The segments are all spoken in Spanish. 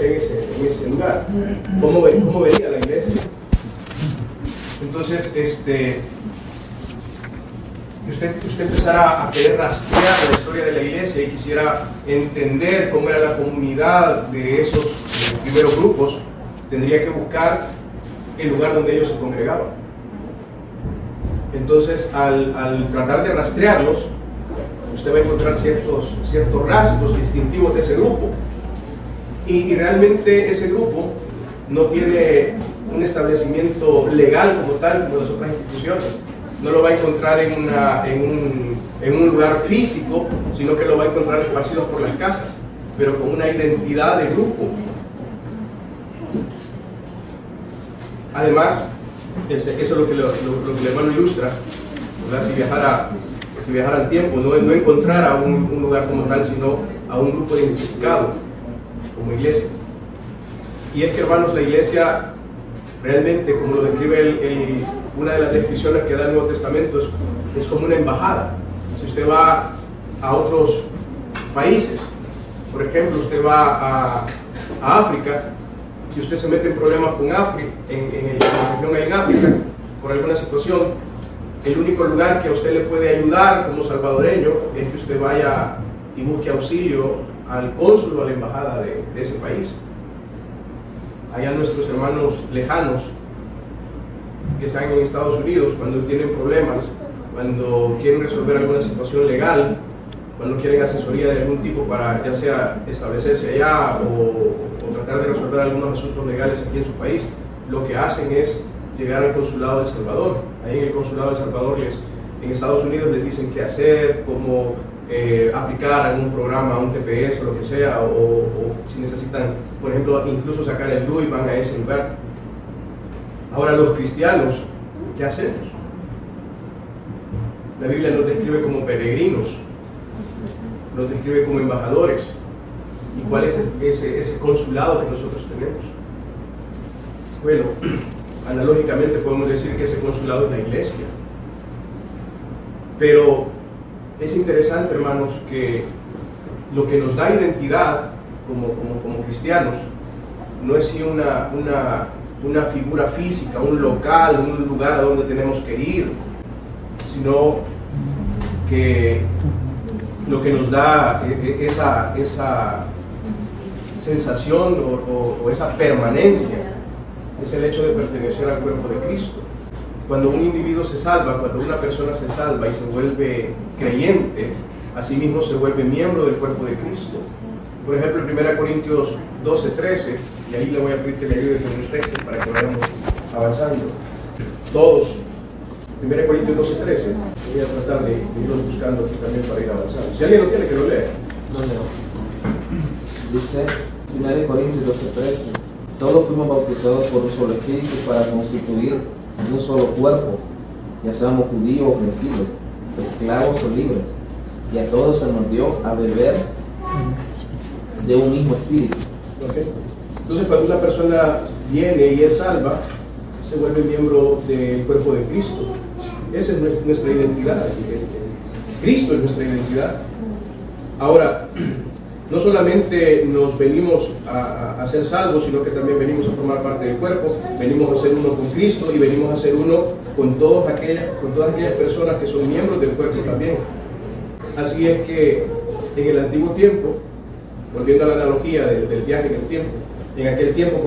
en ese lugar. ¿Cómo vería la iglesia? Entonces, usted empezara a querer rastrear la historia de la iglesia y quisiera entender cómo era la comunidad de esos primeros grupos, tendría que buscar el lugar donde ellos se congregaban. Entonces, al tratar de rastrearlos, usted va a encontrar ciertos rasgos distintivos de ese grupo. Y realmente ese grupo no tiene un establecimiento legal como tal, como las otras instituciones. No lo va a encontrar en un lugar físico, sino que lo va a encontrar esparcido por las casas, pero con una identidad de grupo. Además, eso es lo que el hermano ilustra, ¿verdad? Si viajara al tiempo, no encontrar a un lugar como tal, sino a un grupo identificado como iglesia. Y es que, hermanos, la iglesia realmente, como lo describe una de las descripciones que da el Nuevo Testamento, es como una embajada. Si usted va a otros países, por ejemplo, usted va a África, si usted se mete en problemas con África, en la región ahí en África, por alguna situación, el único lugar que a usted le puede ayudar como salvadoreño es que usted vaya y busque auxilio al cónsul o a la embajada de ese país. Allá nuestros hermanos lejanos que están en Estados Unidos, cuando tienen problemas, cuando quieren resolver alguna situación legal, cuando quieren asesoría de algún tipo para ya sea establecerse allá o tratar de resolver algunos asuntos legales aquí en su país, lo que hacen es llegar al consulado de El Salvador. Ahí en el consulado de El Salvador en Estados Unidos les dicen qué hacer, cómo aplicar algún programa, un TPS o lo que sea, o si necesitan, por ejemplo, incluso sacar el DUI, van a ese lugar. Ahora, los cristianos, ¿qué hacemos? La Biblia nos describe como peregrinos, nos describe como embajadores. ¿Y cuál es ese consulado que nosotros tenemos? Bueno, analógicamente podemos decir que ese consulado es la iglesia. Pero es interesante, hermanos, que lo que nos da identidad como cristianos no es si una figura física, un local, un lugar a donde tenemos que ir, sino que lo que nos da esa sensación o esa permanencia es el hecho de pertenecer al cuerpo de Cristo. Cuando un individuo se salva, cuando una persona se salva y se vuelve creyente, asimismo se vuelve miembro del cuerpo de Cristo. Por ejemplo, en 1 Corintios 12:13, y ahí le voy a pedir que me ayude con los textos para que vayamos avanzando. Todos, 1 Corintios 12:13, voy a tratar de irlos buscando aquí también para ir avanzando. Si alguien lo tiene, que lo lea. No leo. Dice 1 Corintios 12:13, todos fuimos bautizados por un solo espíritu para constituir un solo cuerpo, ya seamos judíos o gentiles, esclavos o libres, y a todos se nos dio a beber de un mismo espíritu. Perfecto. Entonces, cuando una persona viene y es salva, se vuelve miembro del cuerpo de Cristo. Esa es nuestra identidad. Cristo es nuestra identidad. Ahora, no solamente nos venimos a ser salvos, sino que también venimos a formar parte del cuerpo, venimos a ser uno con Cristo y venimos a ser uno con todas aquellas personas que son miembros del cuerpo también. Así es que en el antiguo tiempo, volviendo a la analogía del viaje en el tiempo, en aquel tiempo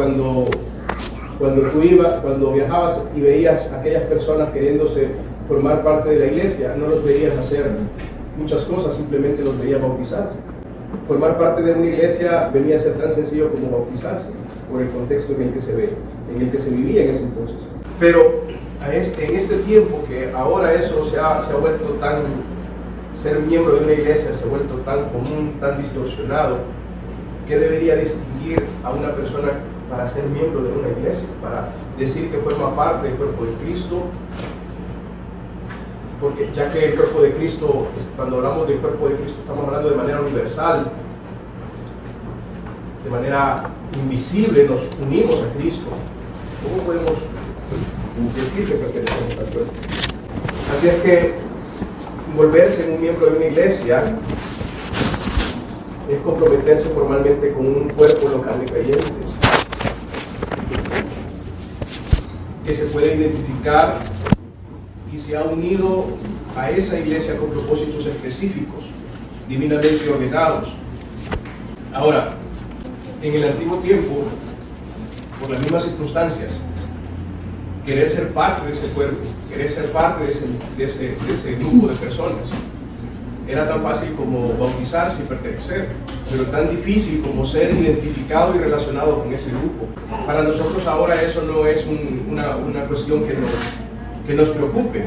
cuando viajabas y veías a aquellas personas queriéndose formar parte de la iglesia, no los veías hacer muchas cosas, simplemente los veías bautizarse. Formar parte de una iglesia venía a ser tan sencillo como bautizarse, por el contexto en el que se vivía en ese entonces. Pero en este tiempo, que ahora eso se ha vuelto ser miembro de una iglesia se ha vuelto tan común, tan distorsionado, ¿qué debería distinguir a una persona para ser miembro de una iglesia? Para decir que forma parte del cuerpo de Cristo. Porque ya que el cuerpo de Cristo, cuando hablamos del cuerpo de Cristo, estamos hablando de manera universal, de manera invisible, nos unimos a Cristo. ¿Cómo podemos decir que pertenecemos al cuerpo? Así es que volverse un miembro de una iglesia es comprometerse formalmente con un cuerpo local de creyentes que se puede identificar y se ha unido a esa iglesia con propósitos específicos, divinamente ordenados. Ahora, en el antiguo tiempo, por las mismas circunstancias, querer ser parte de ese cuerpo, querer ser parte de ese grupo de personas, era tan fácil como bautizarse y pertenecer, pero tan difícil como ser identificado y relacionado con ese grupo. Para nosotros ahora eso no es una cuestión que nos preocupe,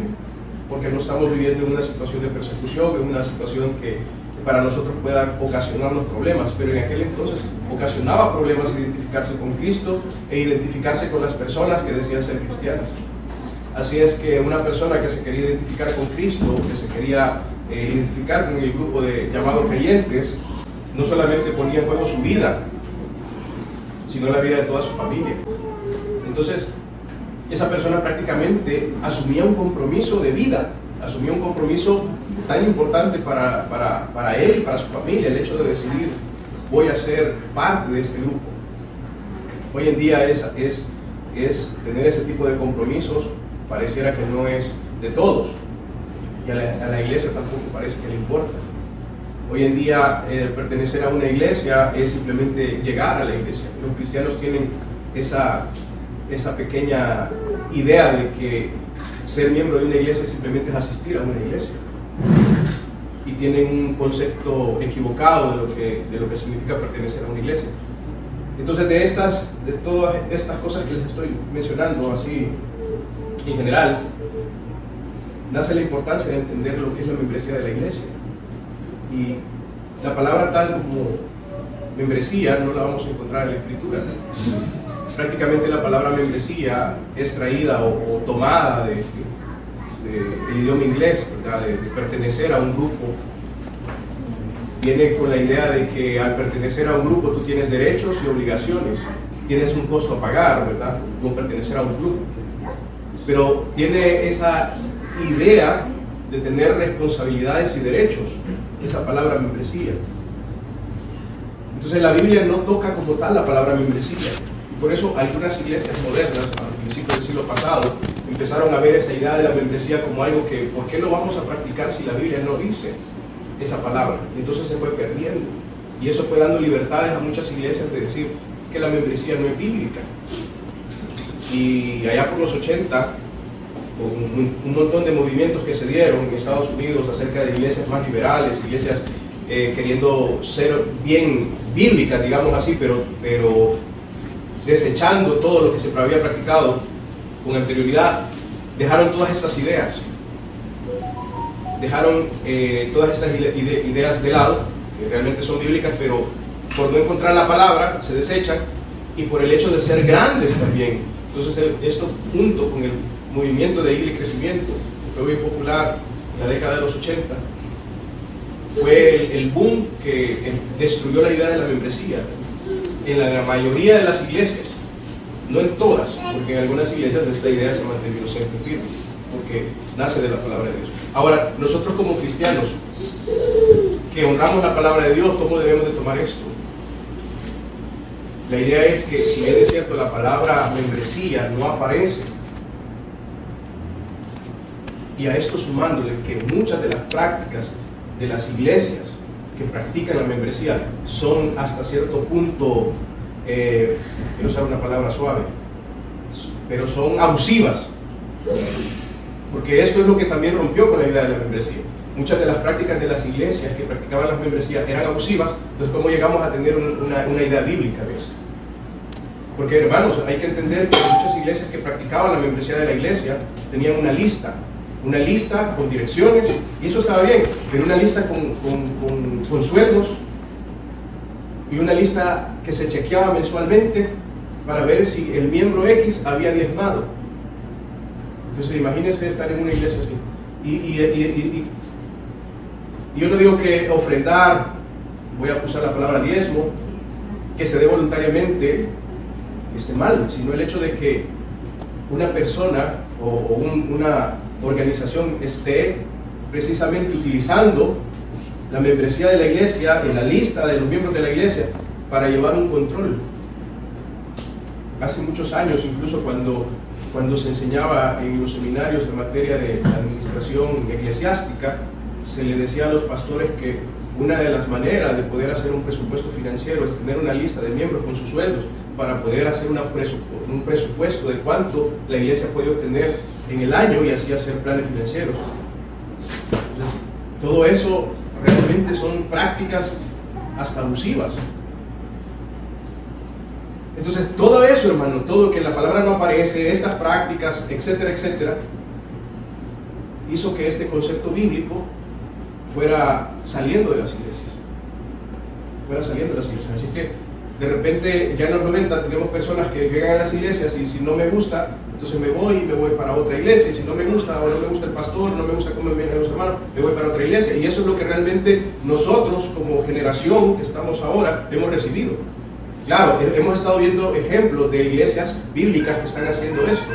porque no estamos viviendo en una situación de persecución, en una situación que para nosotros pueda ocasionarnos problemas, pero en aquel entonces ocasionaba problemas identificarse con Cristo e identificarse con las personas que decían ser cristianas. Así es que una persona que se quería identificar con Cristo, que se quería identificar con el grupo de llamados creyentes, no solamente ponía en juego su vida, sino la vida de toda su familia. Entonces, esa persona prácticamente asumía un compromiso de vida, asumía un compromiso tan importante para él y para su familia, el hecho de decidir, voy a ser parte de este grupo. Hoy en día es tener ese tipo de compromisos, pareciera que no es de todos, y a la iglesia tampoco parece que le importa. Hoy en día pertenecer a una iglesia es simplemente llegar a la iglesia. Los cristianos tienen esa pequeña idea de que ser miembro de una iglesia simplemente es asistir a una iglesia, y tienen un concepto equivocado de lo que significa pertenecer a una iglesia. Entonces de todas estas cosas que les estoy mencionando así en general, nace la importancia de entender lo que es la membresía de la iglesia. Y la palabra tal como membresía no la vamos a encontrar en la Escritura. Prácticamente la palabra membresía es traída o tomada del idioma inglés, ¿verdad? De pertenecer a un grupo. Viene con la idea de que al pertenecer a un grupo tú tienes derechos y obligaciones, tienes un costo a pagar, ¿verdad? Como pertenecer a un club. Pero tiene esa idea de tener responsabilidades y derechos, esa palabra membresía. Entonces la Biblia no toca como tal la palabra membresía. Por eso algunas iglesias modernas, al principio del siglo pasado, empezaron a ver esa idea de la membresía como algo que, ¿por qué lo vamos a practicar si la Biblia no dice esa palabra? Y entonces se fue perdiendo. Y eso fue dando libertades a muchas iglesias de decir que la membresía no es bíblica. Y allá por los 80, con un montón de movimientos que se dieron en Estados Unidos acerca de iglesias más liberales, iglesias queriendo ser bien bíblicas, digamos así, pero desechando todo lo que se había practicado con anterioridad, dejaron todas estas ideas, dejaron todas estas ideas de lado, que realmente son bíblicas, pero por no encontrar la palabra se desechan, y por el hecho de ser grandes también. Entonces esto, junto con el movimiento de Iglesia y Crecimiento, que fue muy popular en la década de los 80, fue el boom que destruyó la idea de la membresía en la mayoría de las iglesias, no en todas, porque en algunas iglesias esta idea se ha mantenido siempre firme, porque nace de la palabra de Dios. Ahora, nosotros como cristianos, que honramos la palabra de Dios, ¿cómo debemos de tomar esto? La idea es que, si bien es cierto, la palabra membresía no aparece, y a esto sumándole que muchas de las prácticas de las iglesias que practican la membresía son hasta cierto punto, quiero usar una palabra suave, pero son abusivas, porque esto es lo que también rompió con la idea de la membresía. Muchas de las prácticas de las iglesias que practicaban las membresías eran abusivas. Entonces, ¿cómo llegamos a tener una idea bíblica de esto? Porque, hermanos, hay que entender que muchas iglesias que practicaban la membresía de la iglesia tenían una lista con direcciones, y eso estaba bien, pero una lista con sueldos, y una lista que se chequeaba mensualmente para ver si el miembro X había diezmado. Entonces imagínense estar en una iglesia así. Y yo no digo que ofrendar, voy a usar la palabra diezmo, que se dé voluntariamente, esté mal, sino el hecho de que una persona o una organización esté precisamente utilizando la membresía de la iglesia, en la lista de los miembros de la iglesia, para llevar un control. Hace muchos años, incluso cuando se enseñaba en los seminarios en materia de administración eclesiástica, se le decía a los pastores que una de las maneras de poder hacer un presupuesto financiero es tener una lista de miembros con sus sueldos para poder hacer un presupuesto de cuánto la iglesia puede obtener en el año y así hacer planes financieros. Entonces, todo eso realmente son prácticas hasta abusivas. Entonces, todo eso, hermano, todo que en la palabra no aparece, estas prácticas, etcétera, etcétera, hizo que este concepto bíblico fuera saliendo de las iglesias. Así que, de repente, ya en los 90 tenemos personas que llegan a las iglesias y si no me gusta, entonces me voy para otra iglesia. Y si no me gusta, o no me gusta el pastor, no me gusta cómo vienen los hermanos, me voy para otra iglesia. Y eso es lo que realmente nosotros, como generación que estamos ahora, hemos recibido. Claro, hemos estado viendo ejemplos de iglesias bíblicas que están haciendo esto,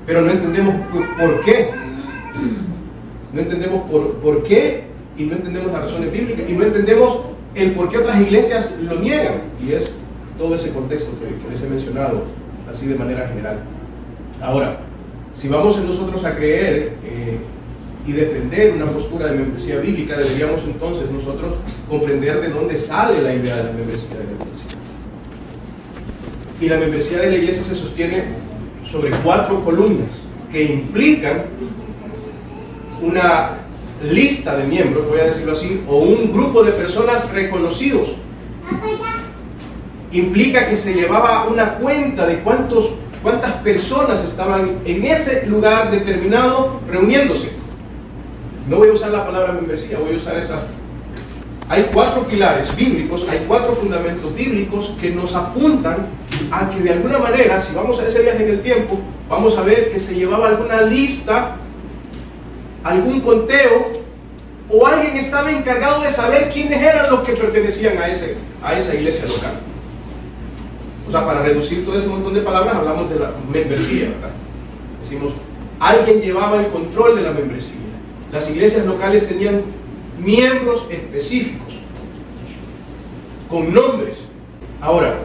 pero no entendemos por qué. No entendemos por qué, y no entendemos las razones bíblicas, y no entendemos el por qué otras iglesias lo niegan. Y es todo ese contexto que les he mencionado, así de manera general. Ahora, si vamos nosotros a creer y defender una postura de membresía bíblica, deberíamos entonces nosotros comprender de dónde sale la idea de la membresía de la iglesia. Y la membresía de la iglesia se sostiene sobre 4 columnas que implican una lista de miembros, voy a decirlo así, o un grupo de personas reconocidos. Implica que se llevaba una cuenta de cuántas personas estaban en ese lugar determinado reuniéndose. No voy a usar la palabra membresía, voy a usar esas. Hay 4 pilares bíblicos, hay 4 fundamentos bíblicos que nos apuntan a que de alguna manera, si vamos a ese viaje en el tiempo, vamos a ver que se llevaba alguna lista, algún conteo, o alguien estaba encargado de saber quiénes eran los que pertenecían a esa iglesia local. O sea, para reducir todo ese montón de palabras, hablamos de la membresía, ¿verdad? Decimos, alguien llevaba el control de la membresía. Las iglesias locales tenían miembros específicos, con nombres. Ahora,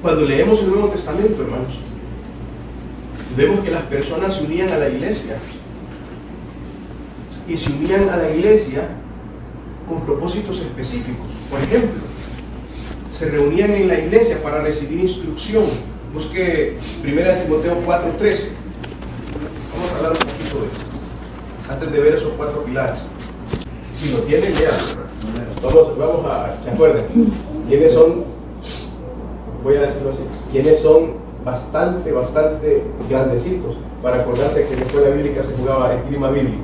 cuando leemos el Nuevo Testamento, hermanos, vemos que las personas se unían a la iglesia, y se unían a la iglesia con propósitos específicos. Por ejemplo, se reunían en la iglesia para recibir instrucción. Busque 1 Timoteo 4:13. Vamos a hablar un poquito de esto, antes de ver esos 4 pilares. Si lo tienen, léanlo. Vamos a, ¿se acuerdan? ¿Quiénes son? Voy a decirlo así. ¿Quiénes son bastante grandecitos para acordarse que en la escuela bíblica se jugaba esgrima bíblico?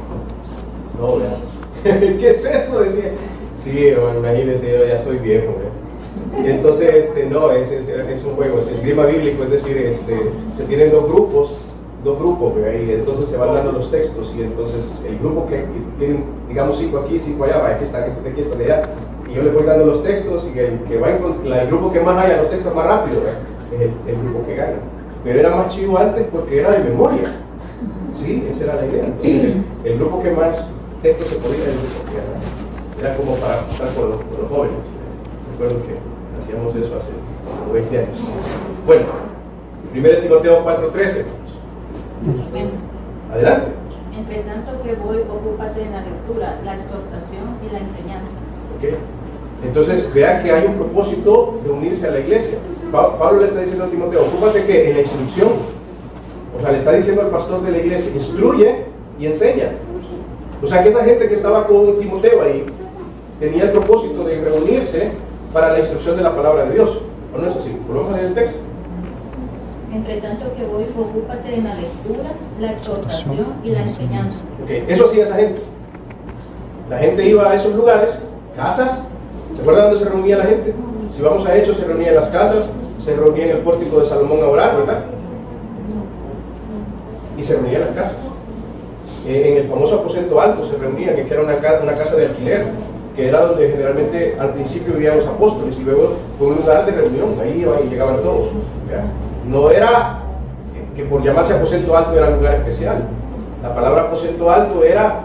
No, ¿verdad? ¿Qué es eso? Decía. Sí, bueno, imagínense, yo ya soy viejo, ¿verdad? Entonces, no, es un juego, es esgrima bíblico, es decir, se tienen dos grupos, ¿verdad? Y entonces se van dando los textos, y entonces el grupo que tienen, digamos, 5 aquí, 5 allá, va, aquí está de allá, y yo les voy dando los textos, y el grupo que más haya los textos más rápido, ¿verdad? Es el grupo que gana. Pero era más chido antes porque era de memoria. Sí, esa era la idea. Entonces, el grupo que más textos se podía, el grupo que era como para estar con los jóvenes. Recuerdo que hacíamos eso hace 20 años. Bueno, 1 Timoteo 4:13. Adelante. Entre tanto que voy, ocúpate en la lectura, la exhortación y la enseñanza. Okay. Entonces, vea que hay un propósito de unirse a la iglesia. Pablo le está diciendo a Timoteo, ocúpate que en la instrucción. O sea, le está diciendo al pastor de la iglesia, instruye y enseña. O sea, que esa gente que estaba con Timoteo ahí tenía el propósito de reunirse para la instrucción de la palabra de Dios. ¿O no es así? Volvamos a leer el texto. Entre tanto que voy, ocúpate en la lectura, la exhortación y la enseñanza. Okay. Eso hacía esa gente. La gente iba a esos lugares, casas. ¿Se acuerdan dónde se reunía la gente? Si vamos a Hechos, se reunía en las casas, se reunía en el pórtico de Salomón a orar, ¿verdad? Y se reunían en las casas. En el famoso aposento alto se reunían, que era una casa de alquiler, que era donde generalmente al principio vivían los apóstoles, y luego fue un lugar de reunión, ahí iban y llegaban todos. ¿Ya? No era que por llamarse aposento alto era un lugar especial. La palabra aposento alto era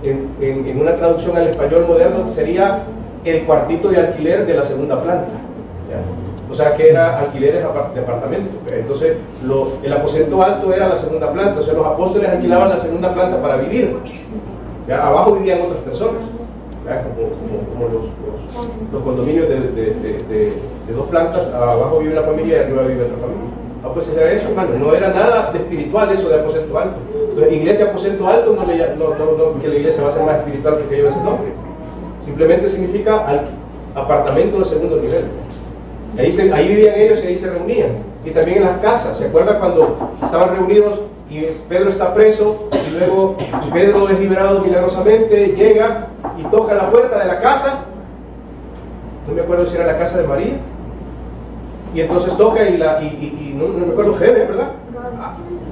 en una traducción al español moderno sería el cuartito de alquiler de la segunda planta, ¿ya? O sea que era alquileres de apartamento. Entonces el aposento alto era la segunda planta, entonces los apóstoles alquilaban la segunda planta para vivir, ¿ya? Abajo vivían otras personas, ¿ya? Como los condominios de dos plantas, abajo vive una familia y arriba vive otra familia. Pues era eso, hermano, no era nada de espiritual eso de aposento alto. Entonces, iglesia aposento alto no que la iglesia va a ser más espiritual porque lleva ese nombre. Simplemente significa apartamento de segundo nivel. Ahí vivían ellos y ahí se reunían. Y también en las casas. ¿Se acuerdan cuando estaban reunidos y Pedro está preso y luego Pedro es liberado milagrosamente, llega y toca la puerta de la casa? No me acuerdo si era la casa de María. Y entonces toca y no me acuerdo, Febe, ¿verdad?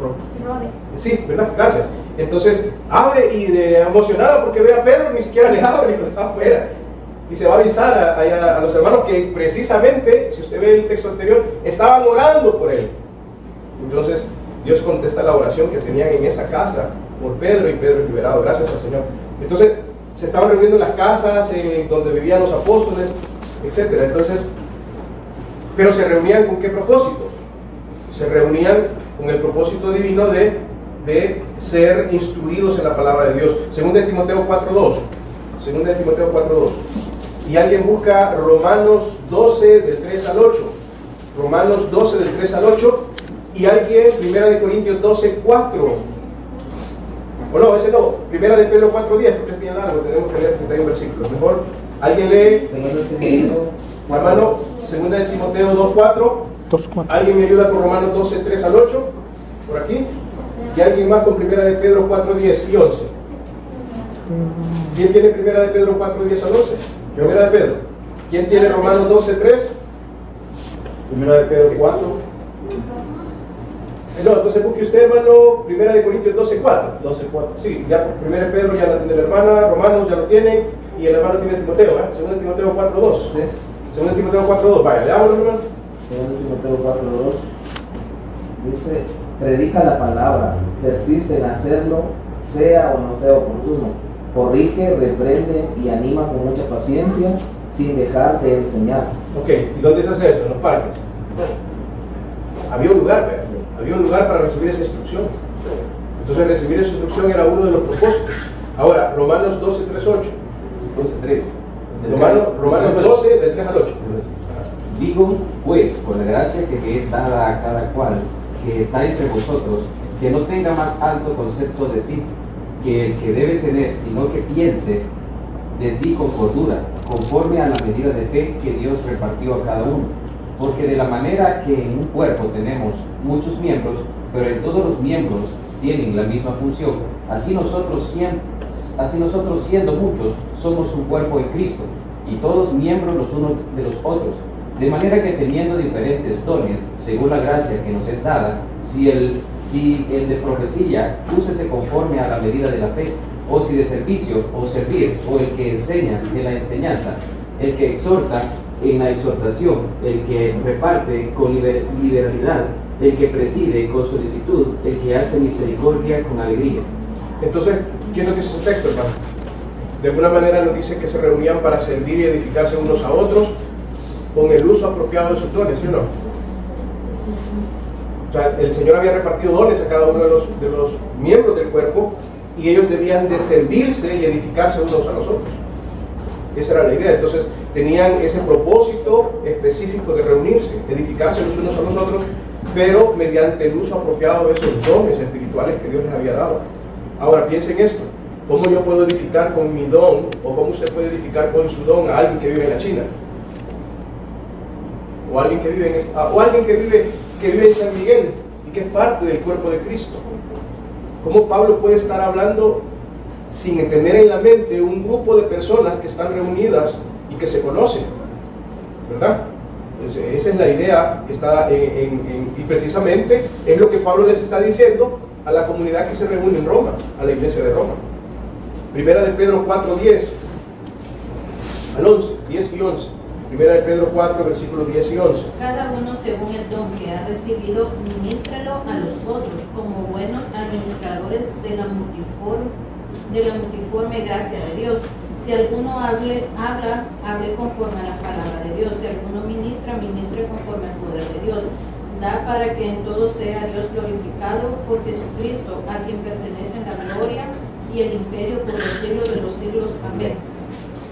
Rode. Sí, ¿verdad? Gracias. Entonces abre y emocionado porque ve a Pedro, ni siquiera le abre y lo deja afuera. Y se va a avisar a los hermanos que precisamente, si usted ve el texto anterior, estaban orando por él. Entonces Dios contesta la oración que tenían en esa casa por Pedro y Pedro es liberado, gracias al Señor. Entonces se estaban reuniendo en las casas donde vivían los apóstoles, etc. Entonces, pero se reunían ¿con qué propósito? Se reunían con el propósito divino de ser instruidos en la palabra de Dios. Según de Timoteo 4.2. Según de Timoteo 4.2. Y alguien busca Romanos 12 del 3 al 8. Romanos 12 del 3 al 8. Y alguien, 1 Corintios 12.4. O no, ese no. 1 Pedro 4.10, porque es bien largo, tenemos que leer 31 versículos. Mejor, alguien lee, hermano, 2 Timoteo 2.4. Alguien me ayuda con Romanos 12, 3 al 8, por aquí. Y alguien más con 1 Pedro 4.10 y 11. ¿Quién tiene 1 Pedro 4.10 al 11? 1 Pedro. ¿Quién tiene Romanos 12.3? 1 Pedro 4. No, entonces busque usted, hermano, 1 Corintios 12.4. 12.4. Sí, ya 1 Pedro ya la tiene la hermana, Romanos ya lo tiene, y el hermano tiene Timoteo, ¿eh? 2 Timoteo 4.2. Sí. 2 Timoteo 4.2, vaya, leámoslo, hermano. 2 Timoteo 4.2 dice: predica la palabra, persiste en hacerlo, sea o no sea oportuno, corrige, reprende y anima con mucha paciencia, sin dejar de enseñar. Ok, ¿y dónde se hace eso? En los parques. Había un lugar, ¿verdad? Había un lugar para recibir esa instrucción. Entonces recibir esa instrucción era uno de los propósitos. Ahora, Romanos 12, 3, 8. 3. Romanos 12, del 3 al 8. Digo, pues, por la gracia que me es dada a cada cual que está entre vosotros, que no tenga más alto concepto de sí que el que debe tener, sino que piense de sí con cordura, conforme a la medida de fe que Dios repartió a cada uno. Porque de la manera que en un cuerpo tenemos muchos miembros, pero en todos los miembros tienen la misma función, así nosotros siendo muchos, somos un cuerpo en Cristo, y todos miembros los unos de los otros. De manera que teniendo diferentes dones, según la gracia que nos es dada, si el de profecía, úsese conforme a la medida de la fe, o si de servicio, o servir, o el que enseña de la enseñanza, el que exhorta en la exhortación, el que reparte con liberalidad, el que preside con solicitud, el que hace misericordia con alegría. Entonces, ¿quién nos dice ese texto, hermano? De alguna manera nos dice que se reunían para servir y edificarse unos a otros con el uso apropiado de sus dones, ¿sí o no? O sea, el Señor había repartido dones a cada uno de los miembros del cuerpo y ellos debían de servirse y edificarse unos a los otros. Esa era la idea. Entonces tenían ese propósito específico de reunirse, edificarse los unos a los otros, pero mediante el uso apropiado de esos dones espirituales que Dios les había dado. Ahora piensen esto: ¿cómo yo puedo edificar con mi don, o cómo usted puede edificar con su don a alguien que vive en la China? O alguien que vive en San Miguel y que es parte del cuerpo de Cristo. ¿Cómo Pablo puede estar hablando sin tener en la mente un grupo de personas que están reunidas y que se conocen? ¿Verdad? Esa es la idea que está y precisamente es lo que Pablo les está diciendo a la comunidad que se reúne en Roma, a la iglesia de Roma. Primera de Pedro 4, 10 al 11, 10 y 11. Primera de Pedro 4, versículos 10 y 11. Cada uno según el don que ha recibido, ministrelo a los otros como buenos administradores de la de la multiforme gracia de Dios. Si alguno hable conforme a la palabra de Dios. Si alguno ministre conforme al poder de Dios. Da para que en todo sea Dios glorificado por Jesucristo, a quien pertenecen la gloria y el imperio por los siglos de los siglos. Amén.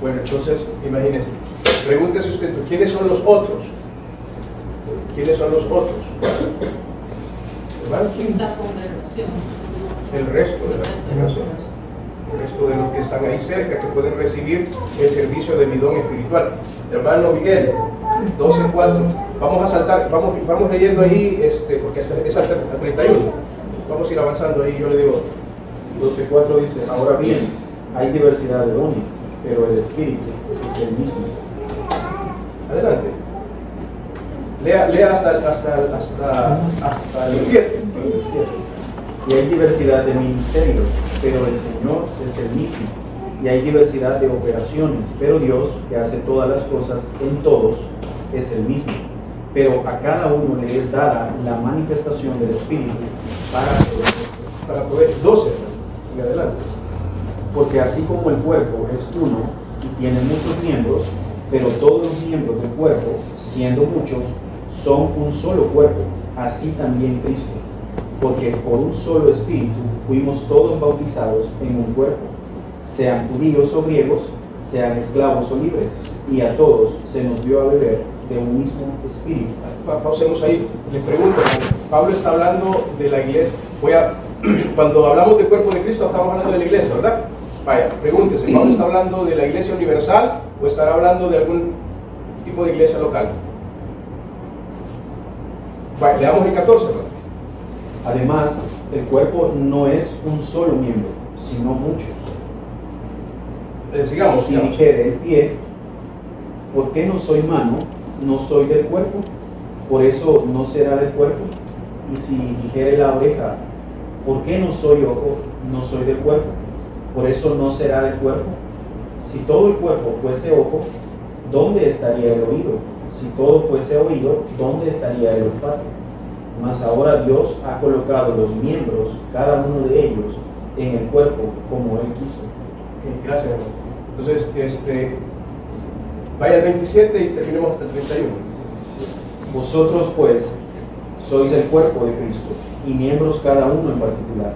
Bueno, entonces, imagínense. Pregúntese usted, ¿quiénes son los otros? ¿Quiénes son los otros? ¿Hermanos? La congregación. El resto de la congregación. El resto de los que están ahí cerca, que pueden recibir el servicio de mi don espiritual. Hermano Miguel, 12:4. Vamos a saltar, vamos leyendo ahí, porque es hasta 31. Vamos a ir avanzando ahí, yo le digo. 12:4 dice, ahora bien, hay diversidad de dones, pero el Espíritu es el mismo. Adelante. Lea hasta el 7. Y hay diversidad de ministerios, pero el Señor es el mismo. Y hay diversidad de operaciones, pero Dios, que hace todas las cosas en todos, es el mismo. Pero a cada uno le es dada la manifestación del Espíritu Para poder 12. Y adelante. Porque así como el cuerpo es uno y tiene muchos miembros, pero todos los miembros del cuerpo, siendo muchos, son un solo cuerpo, así también Cristo. Porque por un solo Espíritu fuimos todos bautizados en un cuerpo, sean judíos o griegos, sean esclavos o libres, y a todos se nos dio a beber de un mismo Espíritu. Pausemos ahí. Les pregunto, Pablo está hablando de la iglesia. Cuando hablamos del cuerpo de Cristo, estamos hablando de la iglesia, ¿verdad? Vaya, pregúntese, ¿Pablo está hablando de la iglesia universal o estará hablando de algún tipo de iglesia local? Vaya, leamos el 14, ¿no? Además, el cuerpo no es un solo miembro, sino muchos. Sigamos. Si dijere el pie, ¿por qué no soy mano? No soy del cuerpo, por eso no será del cuerpo. Y si dijere la oreja, ¿por qué no soy ojo? No soy del cuerpo, por eso no será del cuerpo. Si todo el cuerpo fuese ojo, ¿dónde estaría el oído? Si todo fuese oído, ¿dónde estaría el olfato? Mas ahora Dios ha colocado los miembros, cada uno de ellos, en el cuerpo como Él quiso. Okay, gracias, hermano. Entonces, vaya al 27 y terminemos hasta el 31. Vosotros, pues, sois el cuerpo de Cristo, y miembros cada uno en particular.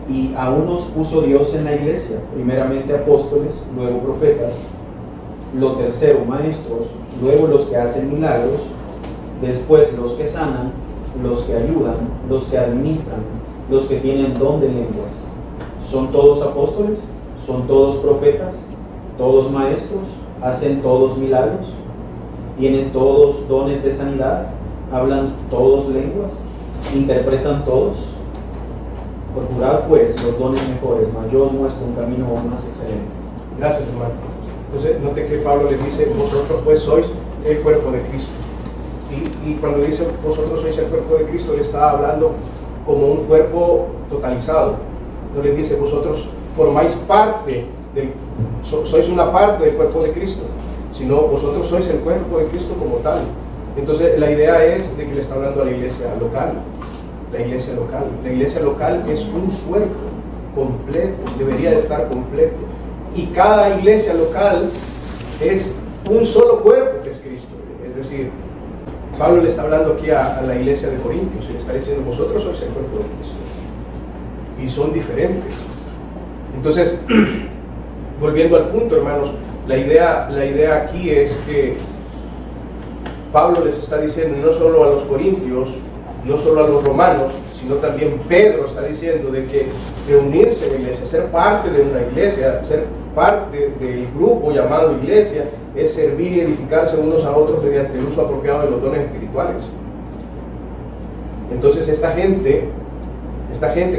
Y a unos puso Dios en la iglesia, primeramente apóstoles, luego profetas, lo tercero maestros, luego los que hacen milagros, después los que sanan, los que ayudan, los que administran, los que tienen don de lenguas. ¿Son todos apóstoles? ¿Son todos profetas? ¿Todos maestros? ¿Hacen todos milagros? ¿Tienen todos dones de sanidad? ¿Hablan todos lenguas? ¿Interpretan todos? Procurad pues los dones mejores, mas yo os muestro un camino aún más excelente. Gracias, hermano. Entonces, note que Pablo les dice, vosotros pues sois el cuerpo de Cristo. Y cuando dice vosotros sois el cuerpo de Cristo, le está hablando como un cuerpo totalizado. No les dice vosotros formáis parte, sois una parte del cuerpo de Cristo, sino vosotros sois el cuerpo de Cristo como tal. Entonces la idea es de que le está hablando a la iglesia local. La iglesia local. La iglesia local es un cuerpo completo, debería de estar completo. Y cada iglesia local es un solo cuerpo que es Cristo. Es decir, Pablo le está hablando aquí a la iglesia de Corintios y le está diciendo, vosotros sois el cuerpo de Cristo. Y son diferentes. Entonces, volviendo al punto, hermanos, la idea aquí es que Pablo les está diciendo, no solo a los corintios, no solo a los romanos, sino también Pedro está diciendo de que reunirse en la iglesia, ser parte de una iglesia, ser parte del grupo llamado iglesia, es servir y edificarse unos a otros mediante el uso apropiado de los dones espirituales. Entonces esta gente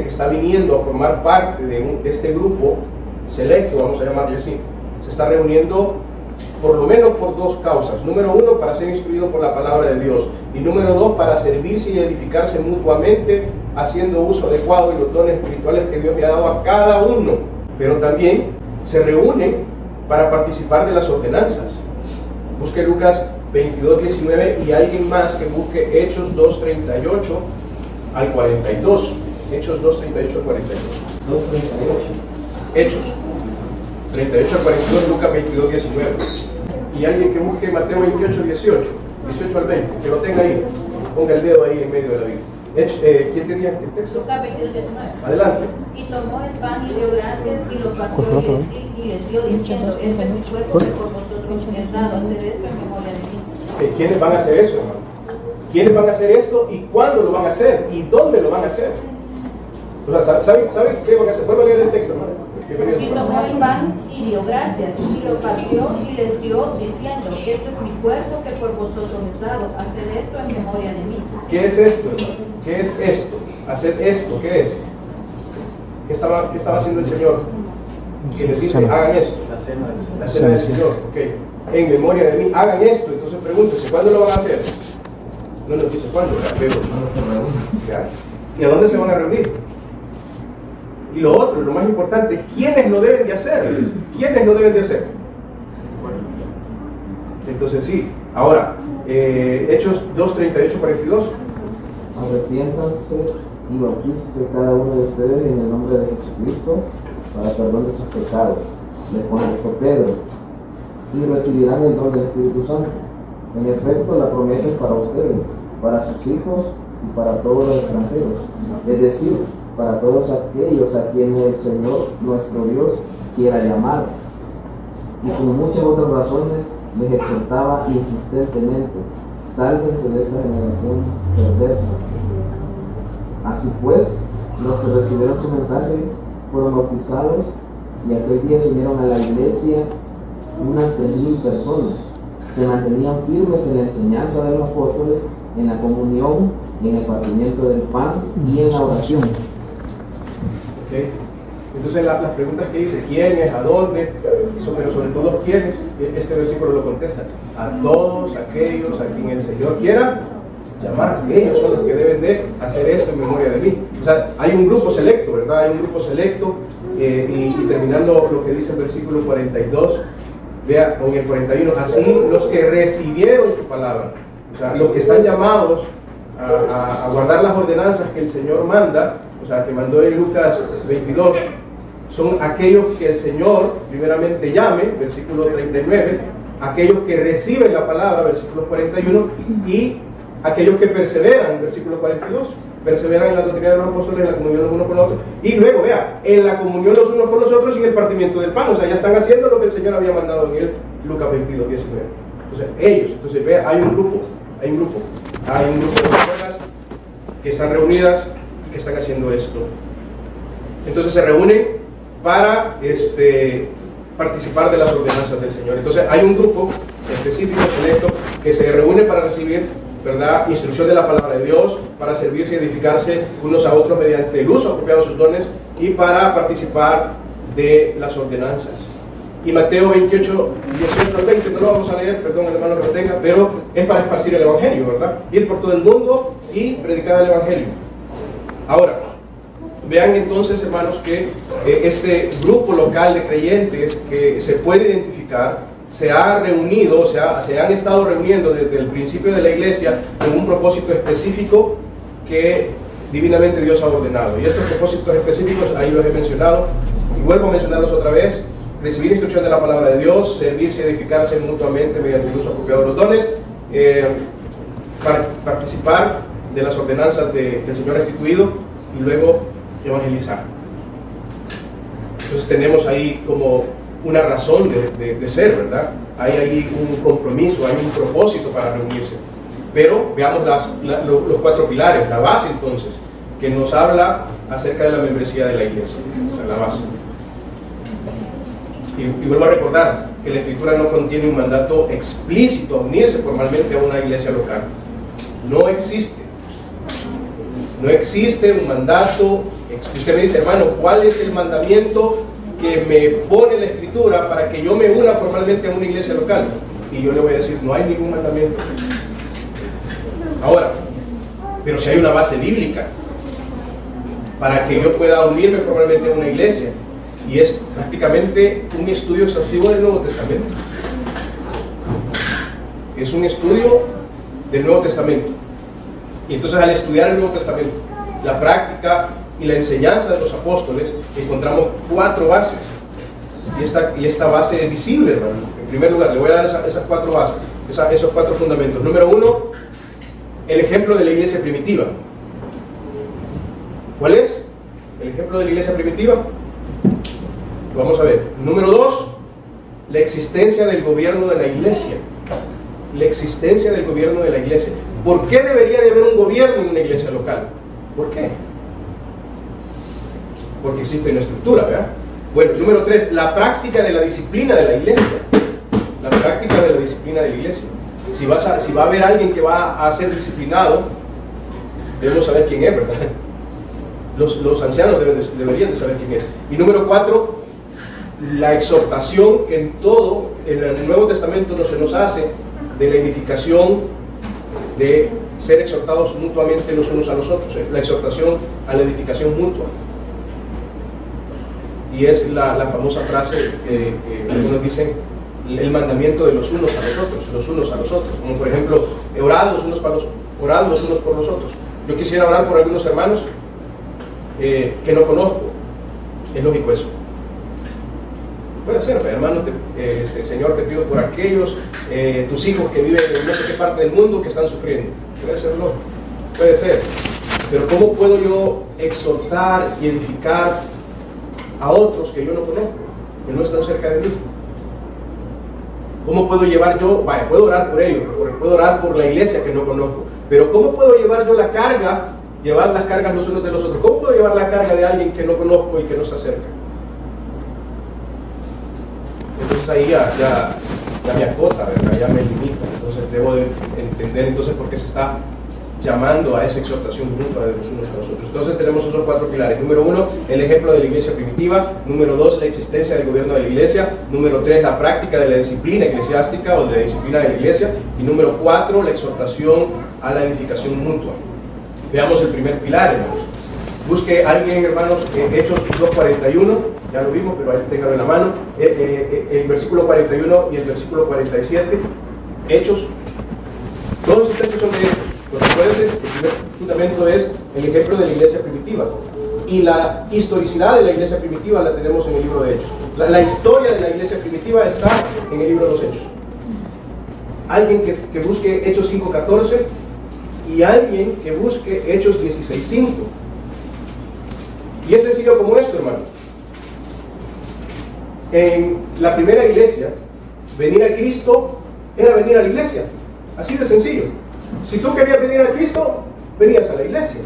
que está viniendo a formar parte de este grupo selecto, vamos a llamarle así, se está reuniendo por lo menos por dos causas. Número uno, para ser instruido por la palabra de Dios. Y número dos, para servirse y edificarse mutuamente, haciendo uso adecuado de los dones espirituales que Dios le ha dado a cada uno. Pero también se reúnen para participar de las ordenanzas. Busque Lucas 22:19 y alguien más que busque Hechos 2:38 al 42. Hechos 2:38 al 42. 2:38. Hechos 38 al 42, Lucas 22, 19. Y alguien que busque Mateo 28, 18 al 20, que lo tenga ahí, ponga el dedo ahí en medio de la Biblia. ¿Quién tenía el texto? Lucas 22, 19. Adelante. Y tomó el pan y dio gracias y lo partió y les dio diciendo, este es mi cuerpo que por vosotros es dado, haced esto en memoria de mí. ¿Quiénes van a hacer eso, hermano? ¿Quiénes van a hacer esto y cuándo lo van a hacer y dónde lo van a hacer? O sea, ¿saben qué van a hacer? Vuelvo a leer el texto, hermano. Y tomó el pan y dio gracias y lo partió y les dio diciendo, esto es mi cuerpo que por vosotros es dado, haced esto en memoria de mí. ¿Qué es esto, hermano? ¿Qué es esto? Hacer esto, ¿qué es? ¿Qué estaba haciendo el Señor? Que les dice, hagan esto. La cena del Señor, ok. En memoria de mí, hagan esto. Entonces pregúntense, ¿cuándo lo van a hacer? No nos dice cuándo, pero ¿ya? ¿Y a dónde se van a reunir? Y lo otro, lo más importante, ¿quiénes lo deben de hacer? ¿Quiénes lo deben de hacer? Entonces sí, ahora, Hechos 2, 38, 42. Arrepiéntanse y bautícese cada uno de ustedes en el nombre de Jesucristo para perdón de sus pecados. Les contestó Pedro, y recibirán el don del Espíritu Santo. En efecto, la promesa es para ustedes, para sus hijos y para todos los extranjeros, es decir, para todos aquellos a quienes el Señor nuestro Dios quiera llamar. Y con muchas otras razones les exhortaba insistentemente, sálvense de esta generación perversa. Así pues, los que recibieron su mensaje fueron bautizados, y aquel día se unieron a la iglesia unas 3,000 personas. Se mantenían firmes en la enseñanza de los apóstoles, en la comunión, en el partimiento del pan y en la oración. Okay. Entonces las preguntas que dice, ¿quiénes? ¿A dónde? Pero sobre todo, ¿quiénes? Este versículo lo contesta. A todos aquellos a quien el Señor quiera llamar. Ellos son los que deben de hacer esto en memoria de mí. O sea, hay un grupo selecto, ¿verdad? Hay un grupo selecto. Y terminando lo que dice el versículo 42, vea con el 41, así los que recibieron su palabra, o sea, los que están llamados a guardar las ordenanzas que el Señor manda, o sea, que mandó en Lucas 22, son aquellos que el Señor primeramente llame, versículo 39, aquellos que reciben la palabra, versículo 41, y aquellos que perseveran, versículo 42, perseveran en la doctrina de los apóstoles, en la comunión los unos con los otros, y luego, vea, en la comunión los unos con los otros y en el partimiento del pan, o sea, ya están haciendo lo que el Señor había mandado en el Lucas 22, 19. Entonces, ellos, entonces, vea, hay un grupo de personas que están reunidas y que están haciendo esto. Entonces se reúnen para participar de las ordenanzas del Señor. Entonces hay un grupo específico, selecto, que se reúne para recibir, ¿verdad?, instrucción de la palabra de Dios, para servirse y edificarse unos a otros mediante el uso apropiado de sus dones y para participar de las ordenanzas. Y Mateo 28, 18 al 20, no lo vamos a leer, perdón el hermano que lo tenga, pero es para esparcir el Evangelio, ¿verdad? Ir por todo el mundo y predicar el Evangelio. Ahora, vean entonces, hermanos, que este grupo local de creyentes que se puede identificar, se ha reunido, se han estado reuniendo desde el principio de la iglesia con un propósito específico que divinamente Dios ha ordenado. Y estos propósitos específicos, ahí los he mencionado, y vuelvo a mencionarlos otra vez: recibir instrucción de la palabra de Dios, servirse y edificarse mutuamente mediante el uso apropiado de los dones, participar de las ordenanzas que el Señor ha instituido, y luego evangelizar. Entonces tenemos ahí como una razón de ser, ¿verdad? Hay ahí un compromiso, hay un propósito para reunirse. Pero veamos los 4 pilares, la base entonces, que nos habla acerca de la membresía de la iglesia, o sea, la base. Y vuelvo a recordar que la Escritura no contiene un mandato explícito a unirse formalmente a una iglesia local. No existe. No existe un mandato. Usted me dice, hermano, ¿cuál es el mandamiento que me pone la Escritura para que yo me una formalmente a una iglesia local? Y yo le voy a decir, no hay ningún mandamiento. Ahora, pero si hay una base bíblica para que yo pueda unirme formalmente a una iglesia, y es prácticamente un estudio exhaustivo del Nuevo Testamento. Es un estudio del Nuevo Testamento. Y entonces, al estudiar el Nuevo Testamento, la práctica y la enseñanza de los apóstoles, encontramos 4 bases. Y esta base es visible, hermano. En primer lugar, le voy a dar esas 4 bases, esos 4 fundamentos. Número 1, el ejemplo de la iglesia primitiva. ¿Cuál es el ejemplo de la iglesia primitiva? Lo vamos a ver. Número 2, la existencia del gobierno de la iglesia. La existencia del gobierno de la iglesia. ¿Por qué debería de haber un gobierno en una iglesia local? ¿Por qué? Porque existe una estructura, ¿verdad? Bueno, número 3, la práctica de la disciplina de la iglesia. La práctica de la disciplina de la iglesia. Si va a haber alguien que va a ser disciplinado, debemos saber quién es, ¿verdad? Los ancianos deberían de saber quién es. Y número 4, la exhortación que en el Nuevo Testamento no se nos hace de la edificación, de ser exhortados mutuamente los unos a los otros, la exhortación a la edificación mutua. Y es la famosa frase que algunos dicen, el mandamiento de los unos a los otros, como por ejemplo, orad los unos por los otros. Yo quisiera orar por algunos hermanos que no conozco. Es lógico eso. Puede ser, hermano, Señor, te pido por aquellos, tus hijos que viven en no sé qué parte del mundo que están sufriendo. Puede ser, no, puede ser. Pero ¿cómo puedo yo exhortar y edificar a otros que yo no conozco, que no están cerca de mí? ¿Cómo puedo llevar yo? Vaya, puedo orar por ellos, puedo orar por la iglesia que no conozco, pero ¿cómo puedo llevar yo la carga, llevar las cargas los unos de los otros? ¿Cómo puedo llevar la carga de alguien que no conozco y que no se acerca? Entonces ahí ya me acota, ¿verdad? Ya me limita. Entonces debo de entender entonces por qué se está llamando a esa exhortación mutua de los unos a los otros. Entonces tenemos esos 4 pilares. Número 1, el ejemplo de la iglesia primitiva. Número 2, la existencia del gobierno de la iglesia. Número 3, la práctica de la disciplina eclesiástica o de la disciplina de la iglesia. Y número 4, la exhortación a la edificación mutua. Veamos el primer pilar, hermanos. Busque alguien, hermanos, Hechos 2:41, ya lo vimos, pero ahí téngalo en la mano. El versículo 41 y el versículo 47. Hechos. Todos los textos son de Hechos. Lo que puede ser, el primer fundamento es el ejemplo de la iglesia primitiva. Y la historicidad de la iglesia primitiva la tenemos en el libro de Hechos. La historia de la iglesia primitiva está en el libro de los Hechos. Alguien que busque Hechos 5:14 y alguien que busque Hechos 16:5. Y es sencillo como esto, hermano. En la primera iglesia, venir a Cristo era venir a la iglesia. Así de sencillo. Si tú querías venir a Cristo, venías a la iglesia.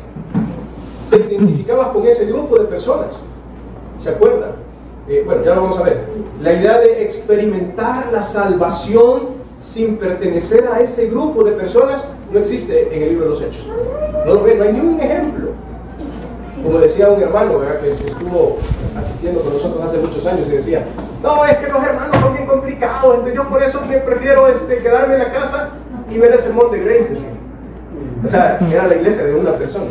Te identificabas con ese grupo de personas. ¿Se acuerdan? Bueno, ya lo vamos a ver. La idea de experimentar la salvación sin pertenecer a ese grupo de personas no existe en el libro de los Hechos. No lo ven, no hay ningún ejemplo. Como decía un hermano, ¿verdad?, que estuvo asistiendo con nosotros hace muchos años y decía, no, es que los hermanos son bien complicados, entonces yo por eso me prefiero quedarme en la casa y ver el sermón de Grace. Decía. O sea, era la iglesia de una persona.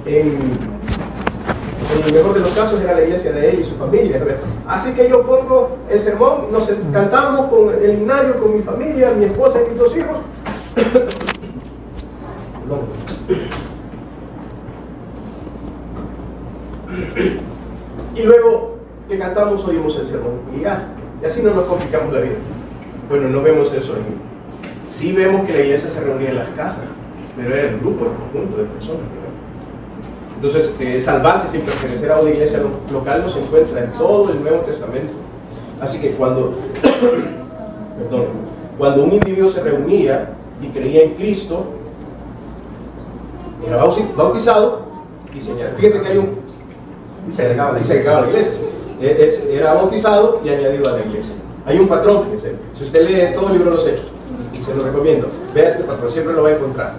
En el mejor de los casos era la iglesia de él y su familia, ¿verdad? Así que yo pongo el sermón, nos cantamos con el himnario, con mi familia, mi esposa y mis 2 hijos. Y luego que cantamos oímos el sermón y ya, y así no nos complicamos la vida. Bueno, no vemos eso ahí. Sí vemos que la iglesia se reunía en las casas, pero era el grupo, el conjunto de personas, ¿verdad? Entonces, salvarse sin pertenecer a una iglesia local no se encuentra en todo el Nuevo Testamento. Así que cuando un individuo se reunía y creía en Cristo, era bautizado y se añadía. Fíjense que hay y se agregaba a la iglesia. Era bautizado y añadido a la iglesia. Hay un patrón, fíjense. Si usted lee todo el libro de los Hechos, y se lo recomiendo, vea este patrón, siempre lo va a encontrar.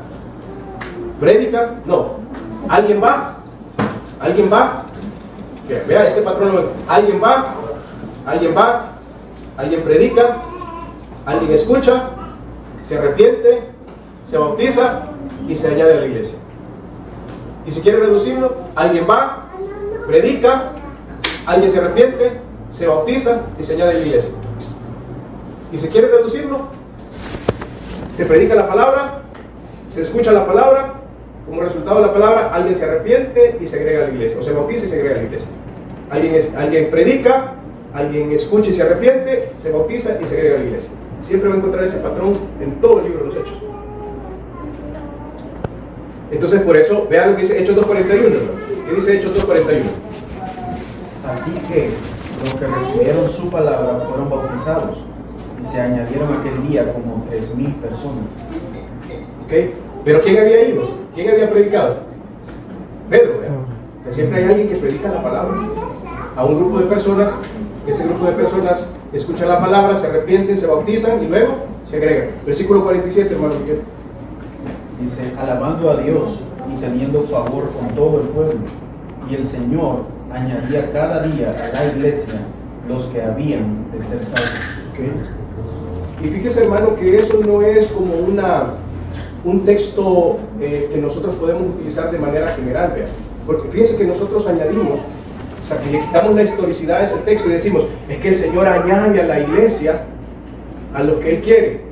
Prédica, no. ¿Alguien va? Vea este patrón. ¿Alguien va? ¿Alguien predica? ¿Alguien escucha? ¿Se arrepiente? ¿Se bautiza? Y se añade a la iglesia. Y si quiere reducirlo, alguien va, predica, alguien se arrepiente, se bautiza y se añade a la iglesia. Y si quiere reducirlo, se predica la palabra, se escucha la palabra, como resultado resultado de la palabra, alguien se arrepiente y se agrega a la iglesia, o se bautiza y se agrega a la iglesia. Alguien predica, alguien escucha y se arrepiente, se bautiza y se agrega a la iglesia. Siempre va a encontrar ese patrón en todo el libro de los Hechos. Entonces, por eso, vean lo que dice Hechos 2:41. ¿Qué dice Hechos 2:41? Así que los que recibieron su palabra fueron bautizados y se añadieron aquel día como 3,000 personas. ¿Okay? Pero ¿quién había ido? ¿Quién había predicado? Pedro, ¿verdad? O sea, siempre hay alguien que predica la palabra a un grupo de personas. Ese grupo de personas escucha la palabra, se arrepienten, se bautizan y luego se agregan. Versículo 47, hermano Miguel. Dice, alabando a Dios y teniendo favor con todo el pueblo. Y el Señor añadía cada día a la iglesia los que habían de ser salvos. ¿Okay? Y fíjese, hermano, que eso no es como un texto que nosotros podemos utilizar de manera general, ¿vea? Porque fíjense que nosotros añadimos, o sea, que le quitamos la historicidad de ese texto y decimos, es que el Señor añade a la iglesia a lo que Él quiere.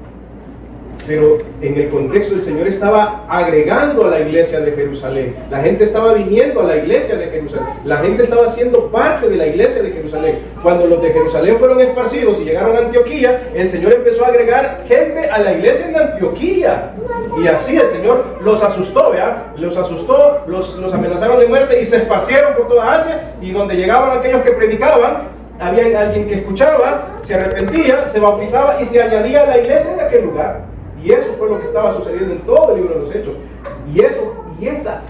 Pero en el contexto el Señor estaba agregando a la iglesia de Jerusalén. La gente estaba viniendo a la iglesia de Jerusalén. La gente estaba siendo parte de la iglesia de Jerusalén. Cuando los de Jerusalén fueron esparcidos y llegaron a Antioquía, el Señor empezó a agregar gente a la iglesia de Antioquía. Y así el Señor los asustó, ¿verdad? Los asustó, los amenazaron de muerte y se esparcieron por toda Asia. Y donde llegaban aquellos que predicaban, había alguien que escuchaba, se arrepentía, se bautizaba y se añadía a la iglesia de aquel lugar. Y eso fue lo que estaba sucediendo en todo el libro de los Hechos.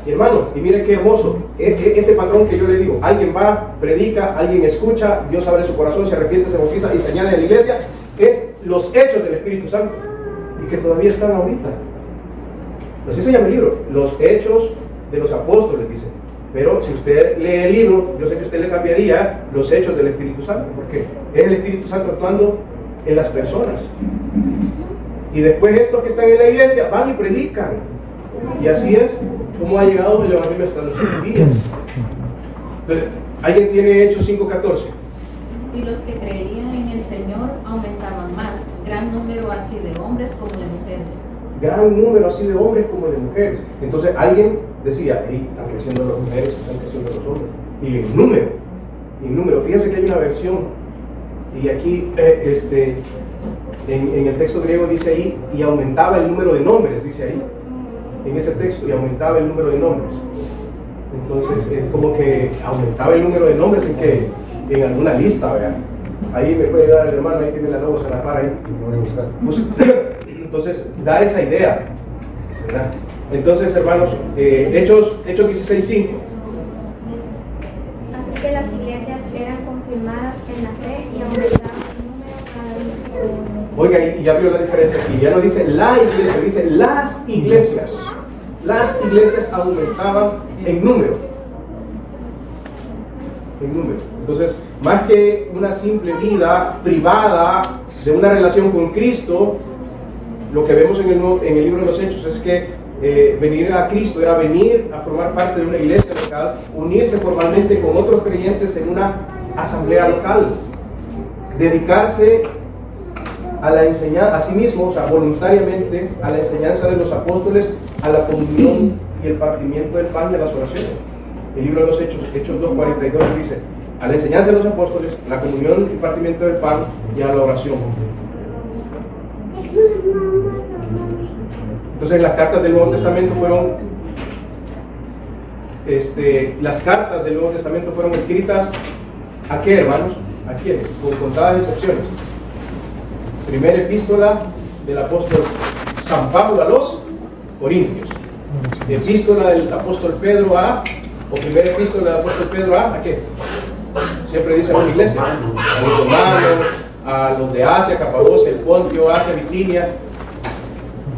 Hermano, y mire qué hermoso, ese patrón que yo le digo, alguien va, predica, alguien escucha, Dios abre su corazón, se arrepiente, se bautiza y se añade a la iglesia, es los hechos del Espíritu Santo, y que todavía están ahorita. Así se llama el libro, los hechos de los apóstoles, dice. Pero si usted lee el libro, yo sé que usted le cambiaría los hechos del Espíritu Santo, porque es el Espíritu Santo actuando en las personas. Y después estos que están en la iglesia van y predican. Y así es como ha llegado el Evangelio hasta nuestros días. Entonces, ¿alguien tiene Hechos 5:14? Y los que creían en el Señor aumentaban más, gran número así de hombres como de mujeres. Gran número así de hombres como de mujeres. Entonces alguien decía, hey, están creciendo las mujeres, están creciendo los hombres. Y en número, fíjense que hay una versión, y aquí en el texto griego dice ahí, y aumentaba el número de nombres, dice ahí, en ese texto, y aumentaba el número de nombres. Entonces, como que aumentaba el número de nombres en que, en alguna lista, vean. Ahí me puede ayudar el hermano, ahí tiene la logo, se la para ahí. Entonces, da esa idea, ¿verdad? Entonces, hermanos, Hechos 16:5. Así que las iglesias eran confirmadas en la fe y aumentaban en número cada día. Oiga, y ya vio la diferencia aquí, ya no dice la iglesia, dice las iglesias. Las iglesias aumentaban en número. Entonces, más que una simple vida privada de una relación con Cristo, lo que vemos en el libro de los Hechos es que venir a Cristo era venir a formar parte de una iglesia local, unirse formalmente con otros creyentes en una asamblea local, dedicarse a la enseñanza, a sí mismo, o sea, voluntariamente, a la enseñanza de los apóstoles, a la comunión y el partimiento del pan y a las oraciones. El libro de los Hechos 2:42 dice, a la enseñanza de los apóstoles, la comunión y partimiento del pan y a la oración. Entonces las cartas del Nuevo Testamento fueron, las cartas del Nuevo Testamento fueron escritas, ¿a qué, hermanos? ¿A quiénes? Con contadas excepciones. Primera epístola del apóstol San Pablo a los Corintios. Epístola del apóstol Pedro o primera epístola del apóstol Pedro ¿a qué? Siempre dice a una iglesia, a los romanos, a los de Asia, Capadocia, el Pontio, Asia, Bitinia.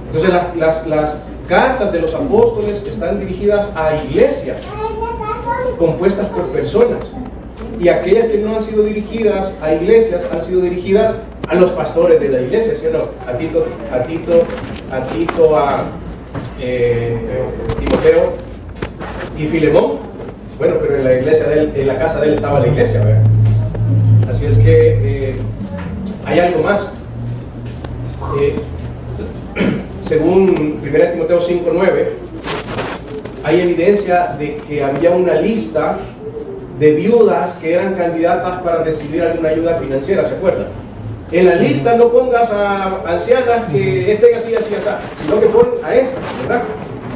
Entonces las cartas de los apóstoles están dirigidas a iglesias compuestas por personas, y aquellas que no han sido dirigidas a iglesias han sido dirigidas a los pastores de la iglesia, ¿sí o no? A Timoteo y Filemón. Bueno, pero en la iglesia de él, en la casa de él estaba la iglesia, ¿verdad? Así es que hay algo más. Según 1 Timoteo 5:9, hay evidencia de que había una lista de viudas que eran candidatas para recibir alguna ayuda financiera, ¿se acuerdan? En la lista no pongas a ancianas que estén así, así, así, sino que pon a estas, ¿verdad?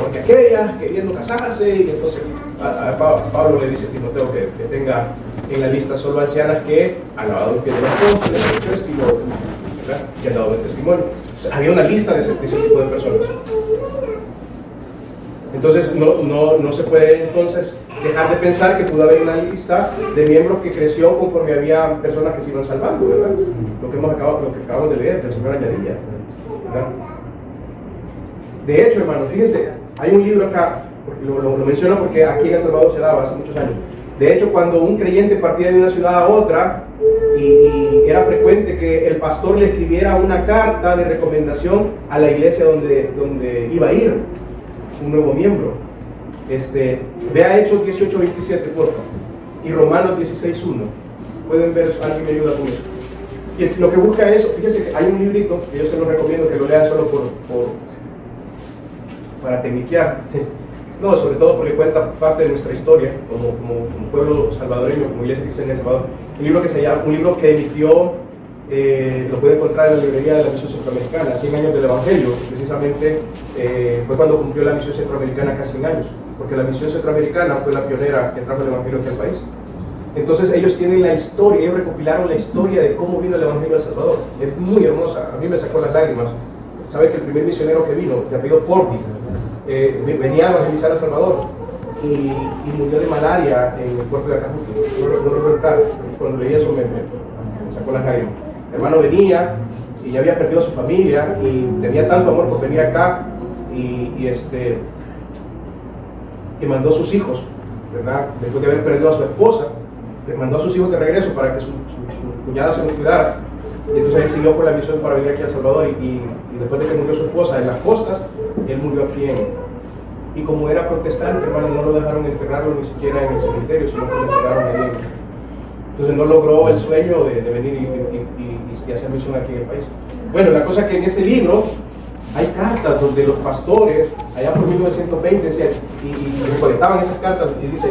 Porque aquellas queriendo casarse, y entonces a Pablo le dice a Timoteo que tenga en la lista solo ancianas que han lavado el pie de los apóstoles, han hecho esto y lo otro, ¿verdad? Y han dado el testimonio. O sea, había una lista de ese tipo de personas. Entonces no se puede entonces dejar de pensar que pudo haber una lista de miembros que creció conforme había personas que se iban salvando, ¿verdad? Lo que acabamos de leer, que el Señor añadía, ¿verdad? De hecho, hermanos, fíjense, hay un libro acá, lo menciono porque aquí en El Salvador se daba hace muchos años. De hecho, cuando un creyente partía de una ciudad a otra, y era frecuente que el pastor le escribiera una carta de recomendación a la iglesia donde iba a ir un nuevo miembro. Vea Hechos 18:27, por favor, y Romanos 16:1. Pueden ver, alguien me ayuda con eso. Y lo que busca eso, fíjense que hay un librito que yo se lo recomiendo que lo lean solo para tecniquear. No, sobre todo porque cuenta parte de nuestra historia como pueblo salvadoreño, como iglesia cristiana en El Salvador. Un libro que emitió, lo puede encontrar en la librería de la Misión Centroamericana, 100 años del Evangelio. Precisamente fue cuando cumplió la Misión Centroamericana casi 100 años, porque la Misión Centroamericana fue la pionera que trajo el Evangelio aquí al país. Entonces ellos tienen la historia, ellos recopilaron la historia de cómo vino el Evangelio a El Salvador. Es muy hermosa, a mí me sacó las lágrimas. Sabe que el primer misionero que vino, de apellido Porti, venía a evangelizar a El Salvador y murió de malaria en el puerto de Acapulco. No recuerdo tal, cuando leí eso me sacó las lágrimas. El hermano venía y ya había perdido a su familia y tenía tanto amor por venir acá y mandó a sus hijos, ¿verdad? Después de haber perdido a su esposa, mandó a sus hijos de regreso para que su cuñada se los cuidara. Y entonces él siguió por la misión para venir aquí a El Salvador y después de que murió su esposa en las costas, él murió aquí y como era protestante, hermano, no lo dejaron enterrarlo ni siquiera en el cementerio, sino que lo enterraron ahí. Entonces no logró el sueño de venir y hacer misión aquí en el país. Bueno, la cosa es que en ese libro hay cartas donde los pastores, allá por 1920, decían, y recolectaban esas cartas y dicen,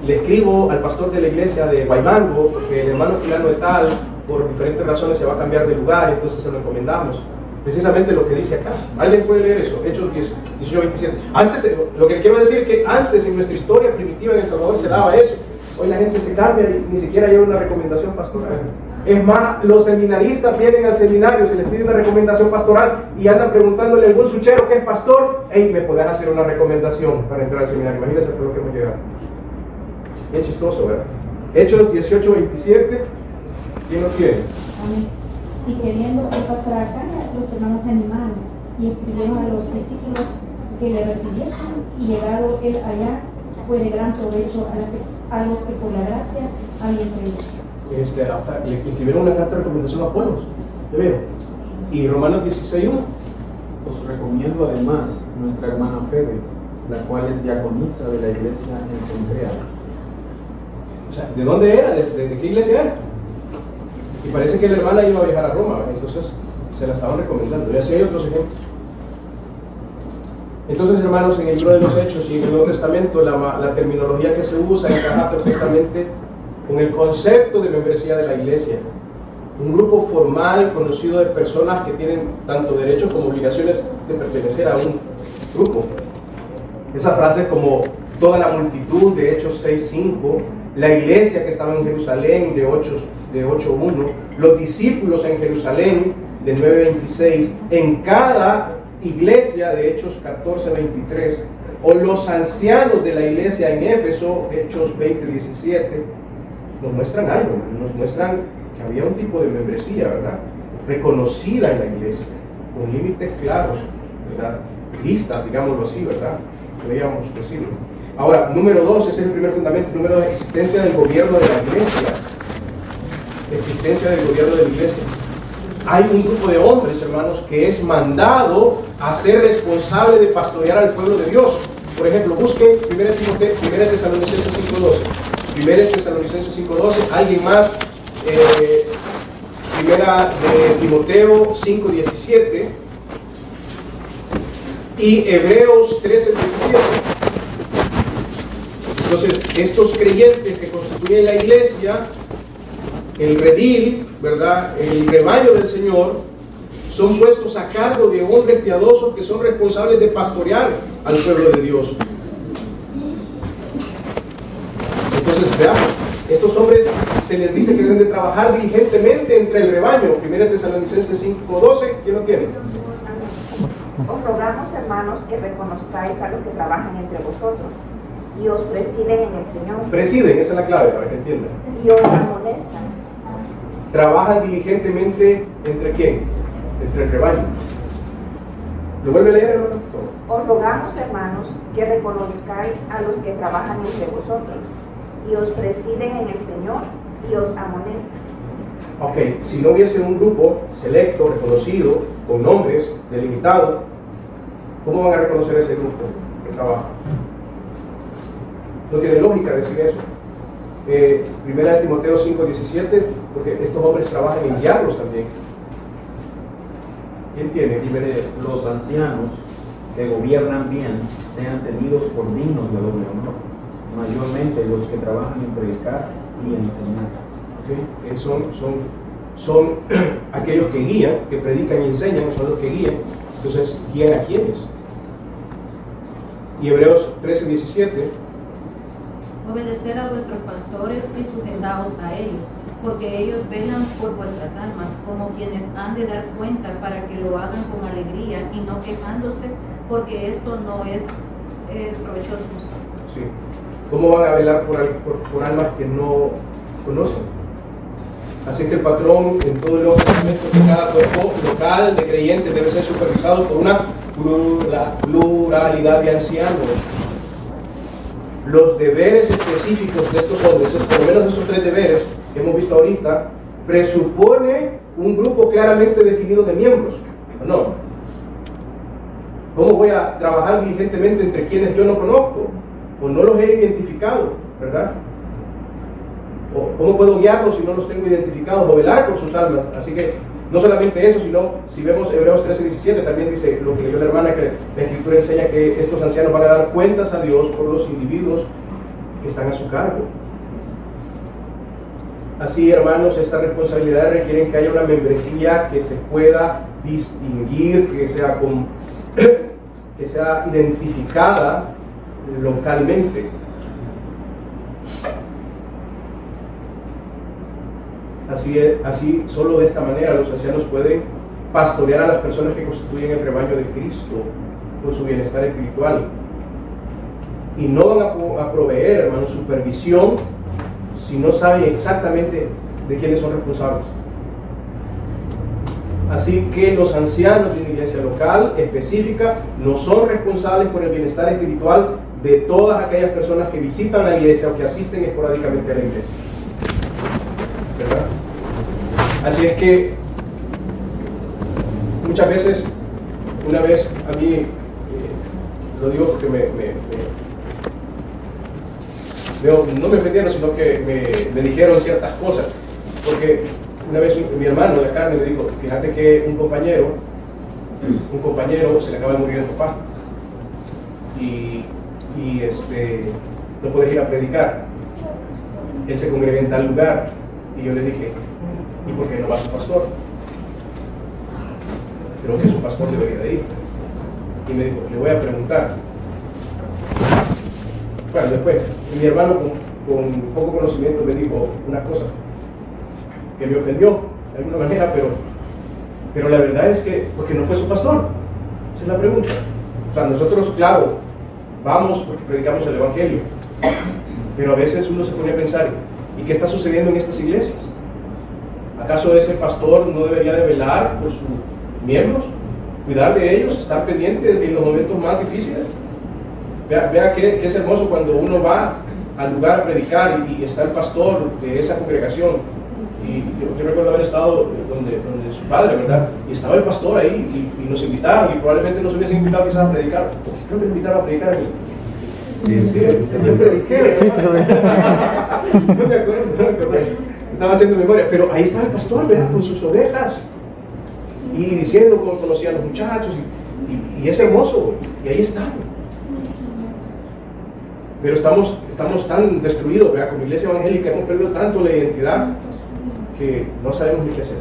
le escribo al pastor de la iglesia de Guaymango, porque el hermano fulano de tal, por diferentes razones se va a cambiar de lugar, entonces se lo encomendamos. Precisamente lo que dice acá. ¿Alguien puede leer eso? Hechos 18:27. Antes, lo que quiero decir es que antes en nuestra historia primitiva en El Salvador se daba eso. Hoy la gente se cambia y ni siquiera lleva una recomendación pastoral. Es más, los seminaristas vienen al seminario, se les pide una recomendación pastoral y andan preguntándole a algún suchero que es pastor, hey, ¿me podés hacer una recomendación para entrar al seminario? Imagínense por lo que hemos llegado. Bien chistoso, ¿verdad? Hechos 18:27. ¿Quién lo tiene? Y queriendo él pasar acá, los hermanos se animaron y escribieron a los discípulos que le recibieron, y llegado él allá, fue de gran provecho a los que por la gracia habían creído. Le escribieron una carta de recomendación a Apolos, ¿te veo? Y Romanos 16:1. Os recomiendo además nuestra hermana Febe, la cual es diaconisa de la iglesia en Centrea. O sea, ¿de dónde era? ¿De qué iglesia era? Y parece que la hermana iba a viajar a Roma, entonces se la estaban recomendando. Y así hay otros ejemplos. Entonces, hermanos, en el libro de los Hechos y en el Nuevo Testamento, la terminología que se usa encaja perfectamente con el concepto de membresía de la iglesia. Un grupo formal conocido de personas que tienen tanto derechos como obligaciones de pertenecer a un grupo. Esas frases como toda la multitud de Hechos 6:5, la iglesia que estaba en Jerusalén de 8:1, los discípulos en Jerusalén de 9:26, en cada iglesia de Hechos 14:23, o los ancianos de la iglesia en Éfeso, Hechos 20:17, nos muestran algo, nos muestran que había un tipo de membresía, ¿verdad? Reconocida en la iglesia, con límites claros, ¿verdad? Listas, digámoslo así, ¿verdad? Podríamos decirlo. Ahora, número 2, ese es el primer fundamento. Número 2, existencia del gobierno de la iglesia. Existencia del gobierno de la iglesia. Hay un grupo de hombres, hermanos, que es mandado a ser responsable de pastorear al pueblo de Dios. Por ejemplo, busquen 1 Tesalonicenses 5:12. 1 Tesalonicenses 5:12. Alguien más. Primera de Timoteo 5:17. Y Hebreos 13:17. Entonces, estos creyentes que constituyen la iglesia, el redil, ¿verdad?, el rebaño del Señor, son puestos a cargo de hombres piadosos que son responsables de pastorear al pueblo de Dios. Entonces, veamos, estos hombres se les dice que deben de trabajar diligentemente entre el rebaño. 1 Tesalonicenses 5:12, ¿quién lo tiene? Os rogamos, hermanos, que reconozcáis a los que trabajan entre vosotros y os presiden en el Señor. Presiden, esa es la clave para que entiendan. Y os amonestan. Trabajan diligentemente ¿entre quién? Entre el rebaño. ¿Lo vuelve a leer, hermano? Os rogamos, hermanos, que reconozcáis a los que trabajan entre vosotros y os presiden en el Señor y os amonestan. Ok, si no hubiese un grupo selecto, reconocido, con nombres, delimitado, ¿cómo van a reconocer ese grupo que trabaja? No tiene lógica decir eso. Primera de Timoteo 5:17, porque estos hombres trabajan en guiarlos también. ¿Quién tiene? Dice, los ancianos que gobiernan bien sean tenidos por dignos de doble honor, mayormente los que trabajan en predicar y enseñar. Okay. Son aquellos que guían, que predican y enseñan, son los que guían. Entonces, ¿guían a quiénes? Y Hebreos 13:17. Obedeced a vuestros pastores y sujetaos a ellos, porque ellos velan por vuestras almas, como quienes han de dar cuenta, para que lo hagan con alegría y no quejándose, porque esto no es provechoso. Sí. ¿Cómo van a velar por almas que no conocen? Así que el patrón en todos los aspectos de cada cuerpo local de creyentes debe ser supervisado por una pluralidad de ancianos. Los deberes específicos de estos hombres, por lo menos esos 3 deberes que hemos visto ahorita, presupone un grupo claramente definido de miembros, ¿o no? ¿Cómo voy a trabajar diligentemente entre quienes yo no conozco o no los he identificado, verdad? ¿O cómo puedo guiarlos si no los tengo identificados o velar por sus almas? Así que no solamente eso, sino si vemos Hebreos 13:17, también dice lo que leyó la hermana, que la Escritura enseña que estos ancianos van a dar cuentas a Dios por los individuos que están a su cargo. Así, hermanos, esta responsabilidad requiere que haya una membresía que se pueda distinguir, que sea identificada localmente. Así, solo de esta manera los ancianos pueden pastorear a las personas que constituyen el rebaño de Cristo con su bienestar espiritual. Y no van a proveer, hermanos, supervisión si no saben exactamente de quiénes son responsables. Así que los ancianos de una iglesia local específica no son responsables por el bienestar espiritual de todas aquellas personas que visitan la iglesia o que asisten esporádicamente a la iglesia. ¿Verdad? Así es que muchas veces, una vez a mí, lo digo porque no me ofendieron, sino que me dijeron ciertas cosas, porque una vez mi hermano de carne me dijo, fíjate que un compañero se le acaba de morir el papá y no puedes ir a predicar, él se congrega en tal lugar. Y yo le dije, ¿y por qué no va su pastor? Creo que su pastor debería de ir. Y me dijo, le voy a preguntar. Bueno, después, mi hermano con poco conocimiento me dijo una cosa que me ofendió de alguna manera, pero la verdad es que, porque no fue su pastor. Esa es la pregunta. O sea, nosotros, claro, vamos porque predicamos el Evangelio, pero a veces uno se pone a pensar, ¿y qué está sucediendo en estas iglesias? ¿Acaso ese pastor no debería de velar por sus miembros? ¿Cuidar de ellos? ¿Estar pendiente en los momentos más difíciles? Vea que es hermoso cuando uno va al lugar a predicar y está el pastor de esa congregación. Y yo recuerdo haber estado donde su padre, ¿verdad? Y estaba el pastor ahí y nos invitaron, y probablemente nos hubiesen invitado quizás a predicar. Creo que me invitaron a predicar a mí. Sí, yo prediqué. Sí, no me acuerdo. Estaba haciendo memoria, pero ahí estaba el pastor, ¿verdad? Con sus ovejas y diciendo cómo conocía a los muchachos, y es hermoso, y ahí están. Pero estamos tan destruidos, ¿verdad? Como iglesia evangélica hemos perdido tanto la identidad que no sabemos ni qué hacer.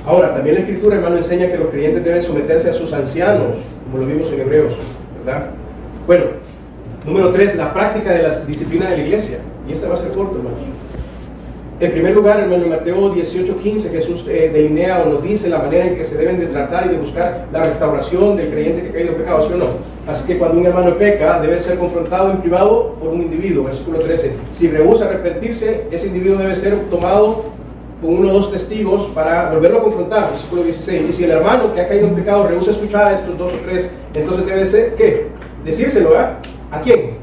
Ahora, también la Escritura, hermano, enseña que los creyentes deben someterse a sus ancianos, como lo vimos en Hebreos, ¿verdad? Bueno, número 3, la práctica de las disciplinas de la iglesia. Y esta va a ser corta, hermano. En primer lugar, hermano, en Mateo 18:15, Jesús delinea o nos dice la manera en que se deben de tratar y de buscar la restauración del creyente que ha caído en pecado, ¿sí o no? Así que cuando un hermano peca, debe ser confrontado en privado por un individuo. Versículo 13. Si rehúsa arrepentirse, ese individuo debe ser tomado con 1 o 2 testigos para volverlo a confrontar. Versículo 16. Y si el hermano que ha caído en pecado rehúsa escuchar a estos 2 o 3, entonces debe ser, ¿qué? Decírselo, ¿verdad? ¿A quién?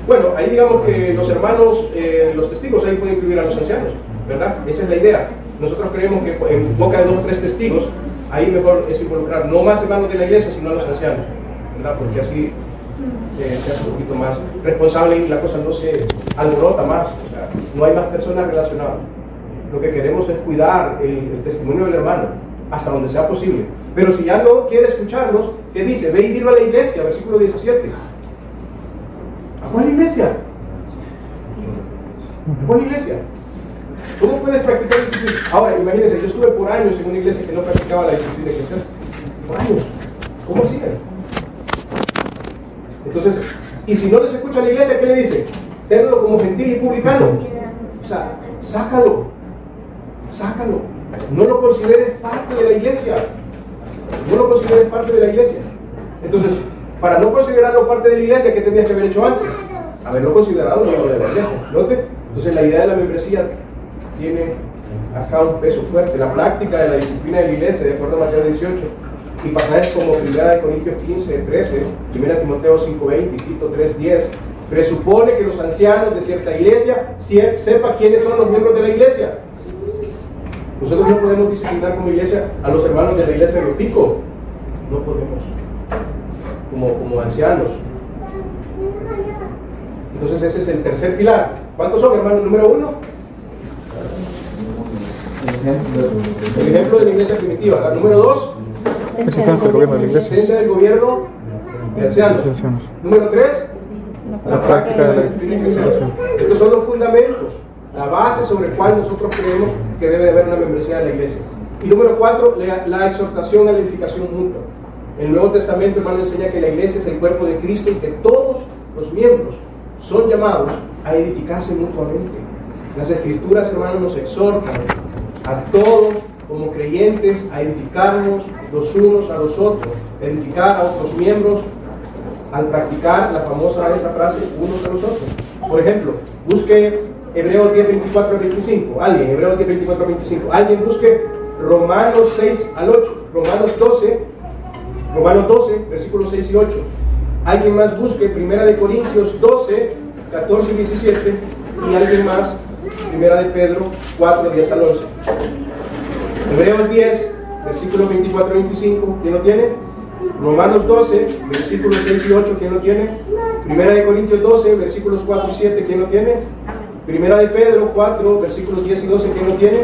Bueno, ahí digamos que los hermanos, los testigos, ahí pueden incluir a los ancianos, ¿verdad? Esa es la idea. Nosotros creemos que en boca de 2 o 3 testigos, ahí mejor es involucrar no más hermanos de la iglesia, sino a los ancianos, ¿verdad? Porque así se hace un poquito más responsable y la cosa no se alborota más, ¿verdad? No hay más personas relacionadas. Lo que queremos es cuidar el testimonio del hermano hasta donde sea posible. Pero si ya no quiere escucharlos, ¿qué dice? Ve y dilo a la iglesia, versículo 17. ¿A cuál iglesia? ¿A cuál iglesia? ¿Cómo puedes practicar disciplina? Ahora, imagínense, yo estuve por años en una iglesia que no practicaba la disciplina eclesiástica. Por años. ¿Cómo hacían? Entonces, y si no les escucha la iglesia, ¿qué le dice? Tenlo como gentil y publicano. O sea, sácalo. No lo consideres parte de la iglesia. Entonces, para no considerarlo parte de la iglesia, ¿qué tendrías que haber hecho antes? Haberlo considerado miembro de la iglesia. ¿Note? Entonces, la idea de la membresía tiene acá un peso fuerte. La práctica de la disciplina de la iglesia, de acuerdo a Mateo 18, y pasajes como 1 Corintios 15, 13, 1 Timoteo 5, 20 y Tito 3, 10, presupone que los ancianos de cierta iglesia sepan quiénes son los miembros de la iglesia. Nosotros no podemos disciplinar como iglesia a los hermanos de la iglesia de Pico. No podemos. Como ancianos. Entonces ese es el tercer pilar. ¿Cuántos son, hermanos? Número 1. El ejemplo de la iglesia primitiva. La número 2. Existencia del gobierno de la iglesia. Existencia del gobierno de ancianos. Número 3. La práctica de la disciplina eclesiástica. Estos son los fundamentos, la base sobre la cual nosotros creemos que debe de haber una membresía de la iglesia. Y número 4, la exhortación a la edificación mutua. El Nuevo Testamento, hermano, enseña que la iglesia es el cuerpo de Cristo y que todos los miembros son llamados a edificarse mutuamente. Las Escrituras, hermanos, nos exhortan a todos como creyentes a edificarnos los unos a los otros, edificar a otros miembros al practicar la famosa esa frase, unos a los otros. Por ejemplo, busque Hebreos 10, 24 al 25. Hebreos 10, 24 al 25. Alguien busque Romanos 6 al 8. Romanos 12, versículos 6 y 8. Alguien más busque 1 Corintios 12, 14 y 17. Y alguien más, 1 Pedro 4, 10 al 11. Hebreos 10, versículos 24 y 25. ¿Quién lo tiene? Romanos 12, versículos 6 y 8. ¿Quién lo tiene? 1 Corintios 12, versículos 4 y 7. ¿Quién lo tiene? 1 Pedro 4, versículos 10 y 12. ¿Quién lo tiene?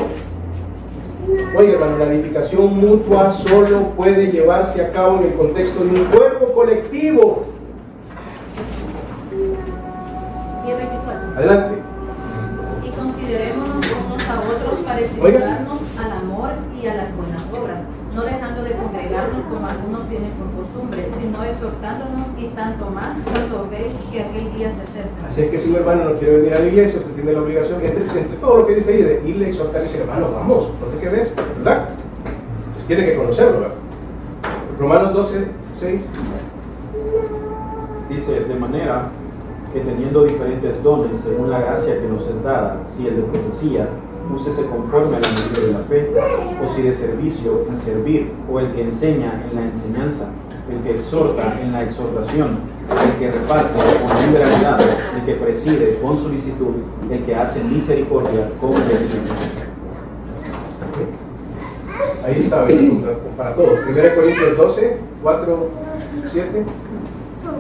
Oye, hermano, la edificación mutua solo puede llevarse a cabo en el contexto de un cuerpo colectivo. 10:24. Adelante. Y considerémonos unos a otros para estimularnos al amor y a las buenas obras, no dejando de congregarnos como algunos tienen por costumbre, sino exhortándonos y tanto más cuando veis que aquel día se acerca. Así es que si un hermano no quiere venir a la iglesia, usted tiene la obligación, entre todo lo que dice ahí, de irle a exhortar y decir, hermano, vamos, no te quedes, ¿verdad? Pues tiene que conocerlo, ¿verdad? Romanos 12, 6. Dice, de manera que teniendo diferentes dones según la gracia que nos es dada, si el de profecía, úsese conforme a la medida de la fe, o si de servicio, en servir, o el que enseña en la enseñanza, el que exhorta en la exhortación, el que reparte con liberalidad, el que preside con solicitud, el que hace misericordia con beneficio. Ahí está, para todos. 1 Corintios 12, 4, 7.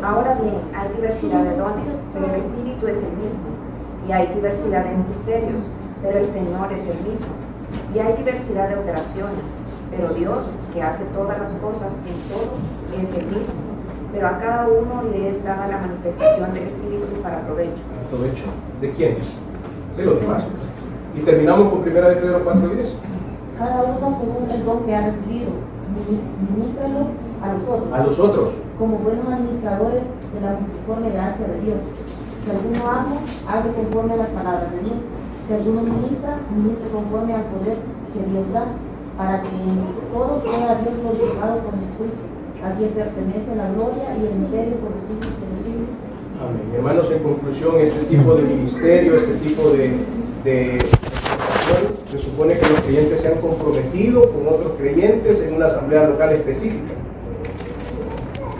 Ahora bien, hay diversidad de dones, pero el Espíritu es el mismo. Y hay diversidad de ministerios, pero el Señor es el mismo. Y hay diversidad de operaciones, pero Dios que hace todas las cosas en todo, es el mismo, pero a cada uno le es dada la manifestación del Espíritu para provecho. ¿Provecho? ¿De quiénes? De los demás. Y terminamos con 1 Pedro 4:10. Cada uno según el don que ha recibido, ministralo A los otros. como buenos administradores de la multiforme gracia de Dios. Si alguno habla, hable conforme a las palabras de Dios. Si alguno ministra, ministre conforme al poder que Dios da, para que en todo sea Dios glorificado por Jesucristo, a quien pertenece la gloria y el imperio por los siglos de los siglos. Amén. Hermanos, en conclusión, este tipo de ministerio, este tipo de se supone que los creyentes se han comprometido con otros creyentes en una asamblea local específica.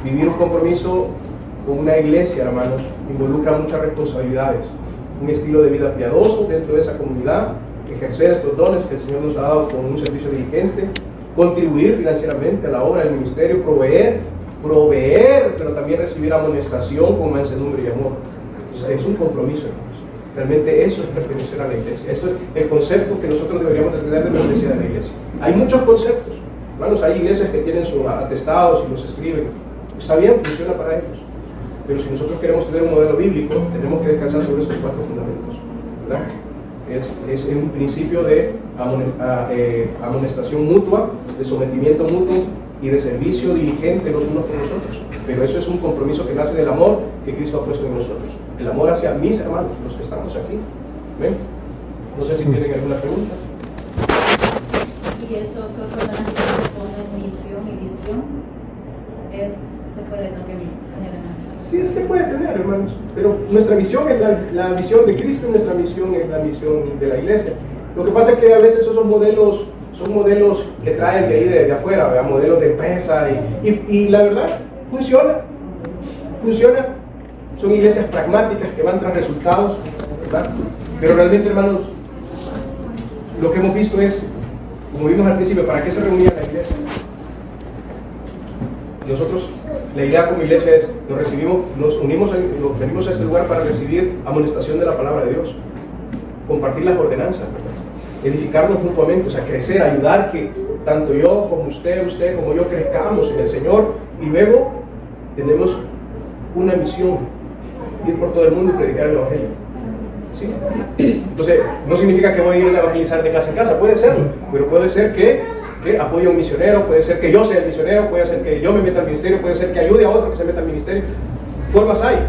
Vivir un compromiso con una iglesia, hermanos, involucra muchas responsabilidades. Un estilo de vida piadoso dentro de esa comunidad, ejercer estos dones que el Señor nos ha dado con un servicio diligente, contribuir financieramente a la obra del ministerio, proveer, pero también recibir amonestación con mansedumbre y amor. Entonces, es un compromiso, hermanos. Realmente eso es pertenecer a la iglesia. Eso es el concepto que nosotros deberíamos tener de la iglesia de la iglesia. Hay muchos conceptos. Hermanos, hay iglesias que tienen sus atestados y los escriben. Está bien, funciona para ellos. Pero si nosotros queremos tener un modelo bíblico, tenemos que descansar sobre esos 4 fundamentos, ¿verdad? Es un principio de amonestación mutua, de sometimiento mutuo y de servicio diligente los unos con los otros. Pero eso es un compromiso que nace del amor que Cristo ha puesto en nosotros. El amor hacia mis hermanos, los que estamos aquí. ¿Ven? No sé si tienen alguna pregunta. Y eso que otro de las cosas pone misión y visión, se puede también tener en la... Sí, se puede tener, hermanos. Pero nuestra misión es la misión de Cristo y nuestra misión es la misión de la iglesia. Lo que pasa es que a veces esos son modelos que traen de ahí de afuera, ¿verdad? Modelos de empresa y la verdad, funciona. Son iglesias pragmáticas que van tras resultados, ¿verdad? Pero realmente, hermanos, lo que hemos visto es, como vimos al principio, ¿para qué se reunía la iglesia? Nosotros, la idea como iglesia es, venimos a este lugar para recibir amonestación de la palabra de Dios, compartir las ordenanzas, ¿verdad? Edificarnos mutuamente, o sea, crecer, ayudar que tanto yo como usted como yo crezcamos en el Señor, y luego tenemos una misión: ir por todo el mundo y predicar el Evangelio. ¿Sí? Entonces, no significa que voy a ir a evangelizar de casa en casa, puede serlo, pero puede ser que apoye a un misionero, puede ser que yo sea el misionero, puede ser que yo me meta al ministerio, puede ser que ayude a otro que se meta al ministerio. Formas hay,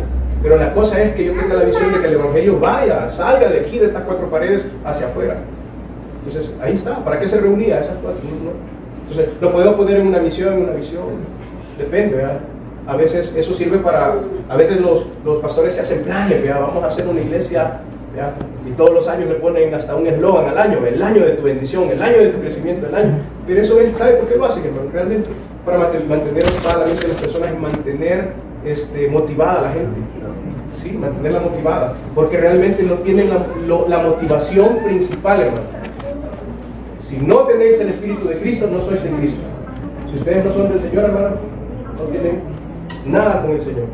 pero la cosa es que yo tenga la visión de que el Evangelio salga de aquí, de estas 4 paredes, hacia afuera. Entonces, ahí está. ¿Para qué se reunía esas 4? ¿No? Entonces, lo podemos poner en una misión, depende, ¿verdad? A veces eso sirve para, a veces los pastores se hacen planes, ¿verdad? Vamos a hacer una iglesia, ¿verdad? Y todos los años le ponen hasta un eslogan al año: el año de tu bendición, el año de tu crecimiento, el año. Pero eso él sabe por qué lo hacen, hermano, realmente, para mantener ocupada la mente de las personas y mantener motivada a la gente. Sí, mantenerla motivada, porque realmente no tienen la motivación principal, hermano. Si no tenéis el Espíritu de Cristo, no sois de Cristo. Si ustedes no son del Señor, hermano, no tienen nada con el Señor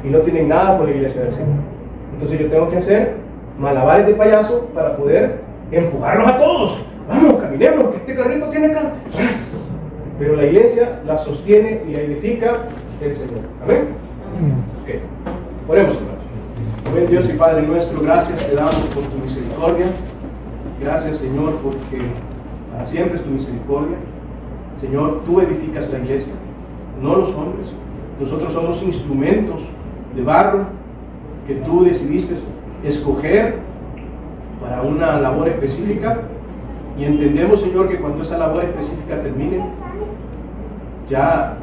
y no tienen nada con la iglesia del Señor. Entonces yo tengo que hacer malabares de payaso para poder empujarlos a todos. Vamos, caminemos, que este carrito tiene acá. Pero la iglesia la sostiene y la edifica el Señor. Amén. Okay. Oremos, hermanos. Buen Dios y Padre nuestro, gracias te damos por tu misericordia. Gracias, Señor, porque para siempre es tu misericordia. Señor, tú edificas la iglesia, no los hombres. Nosotros somos instrumentos de barro que tú decidiste escoger para una labor específica, y entendemos, Señor, que cuando esa labor específica termine, ya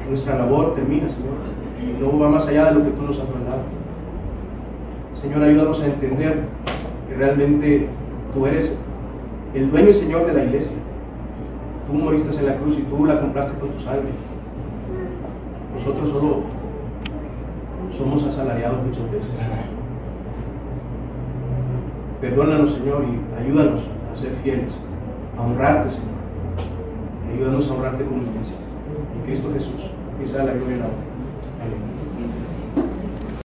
nuestra labor termina, Señor, y no va más allá de lo que tú nos has mandado. Señor, ayúdanos a entender que realmente tú eres el dueño y Señor de la iglesia. Tú moriste en la cruz y tú la compraste con tu sangre. Nosotros solo somos asalariados muchas veces. Perdónanos, Señor, y ayúdanos a ser fieles, a honrarte, Señor. Ayúdanos a honrarte como iglesia. En Cristo Jesús, que sea la gloria y la honra. Amén.